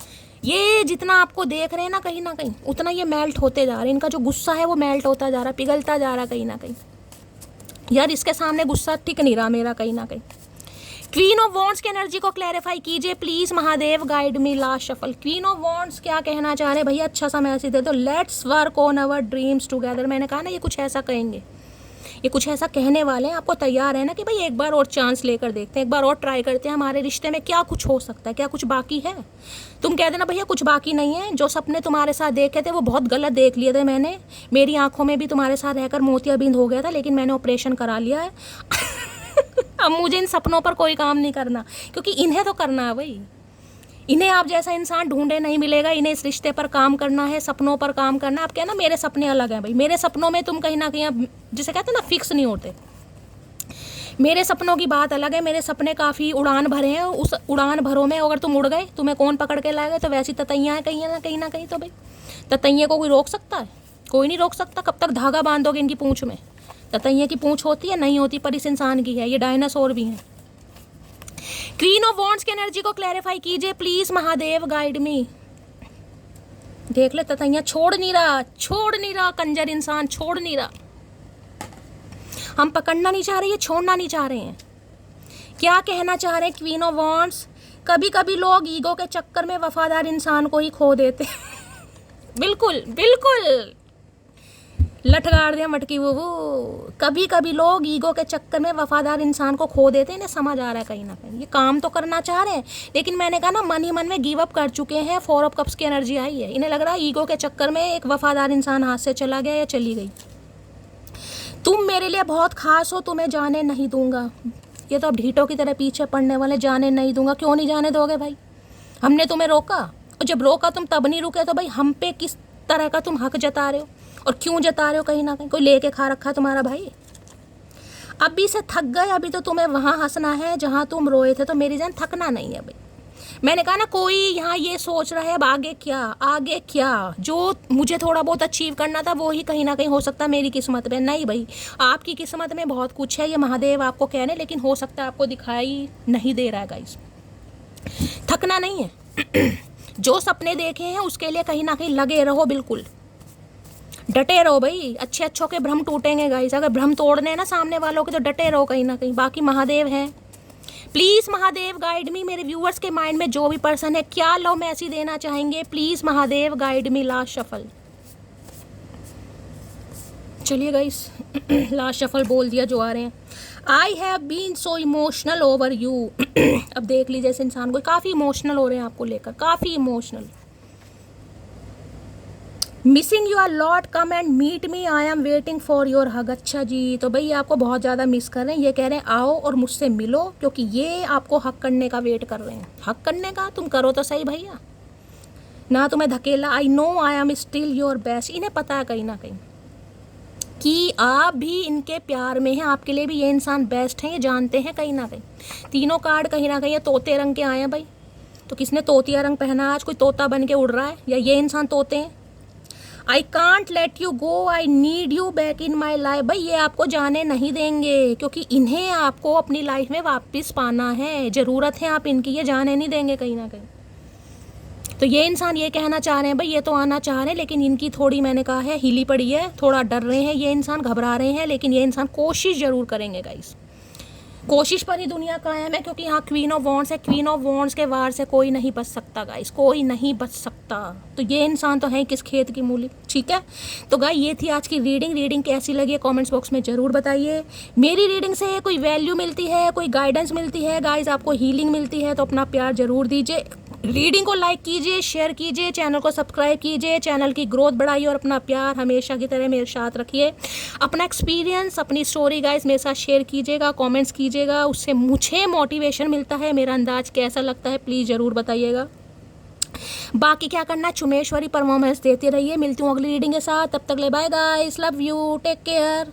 ये जितना आपको देख रहे हैं ना कहीं उतना ये मेल्ट होते जा रहे हैं, इनका जो गुस्सा है वो मेल्ट होता जा रहा है, पिघलता जा रहा है कहीं ना कहीं। यार इसके सामने गुस्सा टिक नहीं रहा मेरा कहीं ना कहीं। क्वीन ऑफ वॉन्ड्स की एनर्जी को क्लैरिफाई कीजिए please Mahadev, guide me last shuffle. Queen of wands क्या कहना चाह रहे हैं भैया, अच्छा सा मैसेज दे दो। Let's work on our dreams together. मैंने कहा ना ये कुछ ऐसा कहेंगे, ये कुछ ऐसा कहने वाले हैं, आपको तैयार है ना कि भाई एक बार और चांस लेकर देखते हैं, एक बार और ट्राई करते हैं, हमारे रिश्ते में क्या कुछ हो सकता है, क्या कुछ बाकी है। तुम कह देना भैया कुछ बाकी नहीं है, जो सपने तुम्हारे साथ देखे थे वो बहुत गलत देख लिए थे मैंने, मेरी आंखों में भी तुम्हारे साथ रहकर मोतियाबिंद हो गया था, लेकिन मैंने ऑपरेशन करा लिया है। अब मुझे इन सपनों पर कोई काम नहीं करना, क्योंकि इन्हें तो करना है भाई, इन्हें आप जैसा इंसान ढूंढे नहीं मिलेगा, इन्हें इस रिश्ते पर काम करना है, सपनों पर काम करना है। आप कहना मेरे सपने अलग हैं भाई, मेरे सपनों में तुम कहीं ना कहीं जिसे कहते हैं ना फिक्स नहीं होते, मेरे सपनों की बात अलग है। मेरे सपने काफ़ी उड़ान भरे हैं, उस उड़ान भरों में अगर तुम उड़ गए, तुम्हें कौन पकड़ के लाएगा, तो वैसी ततैयाँ हैं कहीं ना कहीं। तो भाई ततैये को कोई रोक सकता है, कोई नहीं रोक सकता। कब तक धागा बांधोगे इनकी पूँछ में, ततैये की पूँछ होती है नहीं होती, पर इस इंसान की है, ये डायनासोर भी हैं। क्वीन ऑफ वॉन्ड्स की एनर्जी को क्लैरिफाई कीजिए प्लीज महादेव, गाइड मी। देख ले ततैया छोड़ नहीं रहा कंजर इंसान, छोड़ नहीं रहा। हम पकड़ना नहीं चाह रहे, ये छोड़ना नहीं चाह रहे हैं। क्या कहना चाह रहे हैं क्वीन ऑफ वॉन्ड्स, कभी कभी लोग ईगो के चक्कर में वफादार इंसान को ही खो देते। बिल्कुल बिल्कुल, लटगाड़ दिया मटकी वो। कभी कभी लोग ईगो के चक्कर में वफादार इंसान को खो देते हैं, इन्हें समझ आ रहा है कहीं ना कहीं, ये काम तो करना चाह रहे हैं, लेकिन मैंने कहा ना मन ही मन में गिव अप कर चुके हैं। 4 ऑफ कप्स की एनर्जी आई है, इन्हें लग रहा है ईगो के चक्कर में एक वफादार इंसान हाथ से चला गया या चली गई। तुम मेरे लिए बहुत खास हो, तुम्हें जाने नहीं दूंगा। ये तो अब ढीठों की तरह पीछे पड़ने वाले, जाने नहीं दूंगा। क्यों नहीं जाने दोगे भाई, हमने तुम्हें रोका, और जब रोका तुम तब नहीं रुके, तो भाई हम पे किस तरह का तुम हक जता रहे हो, और क्यों जता रहे हो, कहीं ना कहीं कोई लेके खा रखा तुम्हारा भाई। अभी से थक गए, अभी तो तुम्हें वहाँ हंसना है जहाँ तुम रोए थे, तो मेरी जान थकना नहीं है भाई। मैंने कहा ना कोई यहाँ ये सोच रहा है अब आगे क्या, जो मुझे थोड़ा बहुत अचीव करना था वो ही कहीं ना कहीं हो सकता है मेरी किस्मत में। नहीं भाई, आपकी किस्मत में बहुत कुछ है, ये महादेव आपको कह रहे, लेकिन हो सकता है आपको दिखाई नहीं दे रहा है गाइस। थकना नहीं है। जो सपने देखे हैं उसके लिए कहीं ना कहीं लगे रहो, बिल्कुल डटे रहो भाई। अच्छे अच्छों के भ्रम टूटेंगे गाइस, अगर भ्रम तोड़ने हैं ना सामने वालों के, तो डटे रहो कहीं ना कहीं। बाकी महादेव हैं, प्लीज़ महादेव गाइड मी। मेरे व्यूअर्स के माइंड में जो भी पर्सन है, क्या लव मैसेज देना चाहेंगे, please Mahadev guide me. Last shuffle, चलिए गाइस लास्ट शफल बोल दिया जो आ रहे हैं। I have been so emotional over you. अब देख लीजिए इस इंसान को, काफ़ी इमोशनल हो रहे हैं आपको लेकर, काफ़ी emotional. Missing you are lot, come and meet me, I am waiting for your hug. अच्छा जी, तो भाई आपको बहुत ज़्यादा मिस कर रहे हैं, ये कह रहे हैं आओ और मुझसे मिलो, क्योंकि ये आपको हक करने का वेट कर रहे हैं। हक करने का तुम करो तो सही भैया, ना तुम्हें धकेला। I know I am still your best. इन्हें पता है कहीं ना कहीं कि आप भी इनके प्यार में हैं, आपके लिए भी ये इंसान बेस्ट है, ये जानते हैं कहीं ना कहीं। तीनों कार्ड कहीं ना कहीं ये तोते रंग के आए हैं भाई, तो किसने तोतिया रंग पहना, आज कोई तोता बन के उड़ रहा है, या ये इंसान तोते हैं। I can't let you go, I need you back in my life. भाई ये आपको जाने नहीं देंगे, क्योंकि इन्हें आपको अपनी लाइफ में वापस पाना है, ज़रूरत है आप इनकी, ये जाने नहीं देंगे कहीं ना कहीं। तो ये इंसान ये कहना चाह रहे हैं भाई, ये तो आना चाह रहे हैं, लेकिन इनकी थोड़ी मैंने कहा है हिली पड़ी है, थोड़ा डर रहे हैं ये इंसान, घबरा रहे हैं, लेकिन ये इंसान कोशिश ज़रूर करेंगे गाइस, कोशिश पर ही दुनिया कायम है, क्योंकि यहाँ क्वीन ऑफ वॉन्ड्स है। क्वीन ऑफ वॉन्ड्स के वार से कोई नहीं बच सकता गाइस, कोई नहीं बच सकता। तो ये इंसान तो है किस खेत की मूली, ठीक है। तो गाइस ये थी आज की रीडिंग कैसी लगी है कमेंट्स बॉक्स में ज़रूर बताइए। मेरी रीडिंग से कोई वैल्यू मिलती है, कोई गाइडेंस मिलती है गाइस, आपको हीलिंग मिलती है, तो अपना प्यार ज़रूर दीजिए। रीडिंग को लाइक कीजिए, शेयर कीजिए, चैनल को सब्सक्राइब कीजिए, चैनल की ग्रोथ बढ़ाइए और अपना प्यार हमेशा की तरह मेरे साथ रखिए। अपना एक्सपीरियंस, अपनी स्टोरी गाइस मेरे साथ शेयर कीजिएगा, कमेंट्स कीजिएगा, उससे मुझे मोटिवेशन मिलता है। मेरा अंदाज कैसा लगता है प्लीज़ ज़रूर बताइएगा। बाकी क्या करना, चुमेश्वरी परफॉर्मेंस देते रहिए। मिलती हूँ अगली रीडिंग के साथ, तब तक ले bye guys, love you, take care.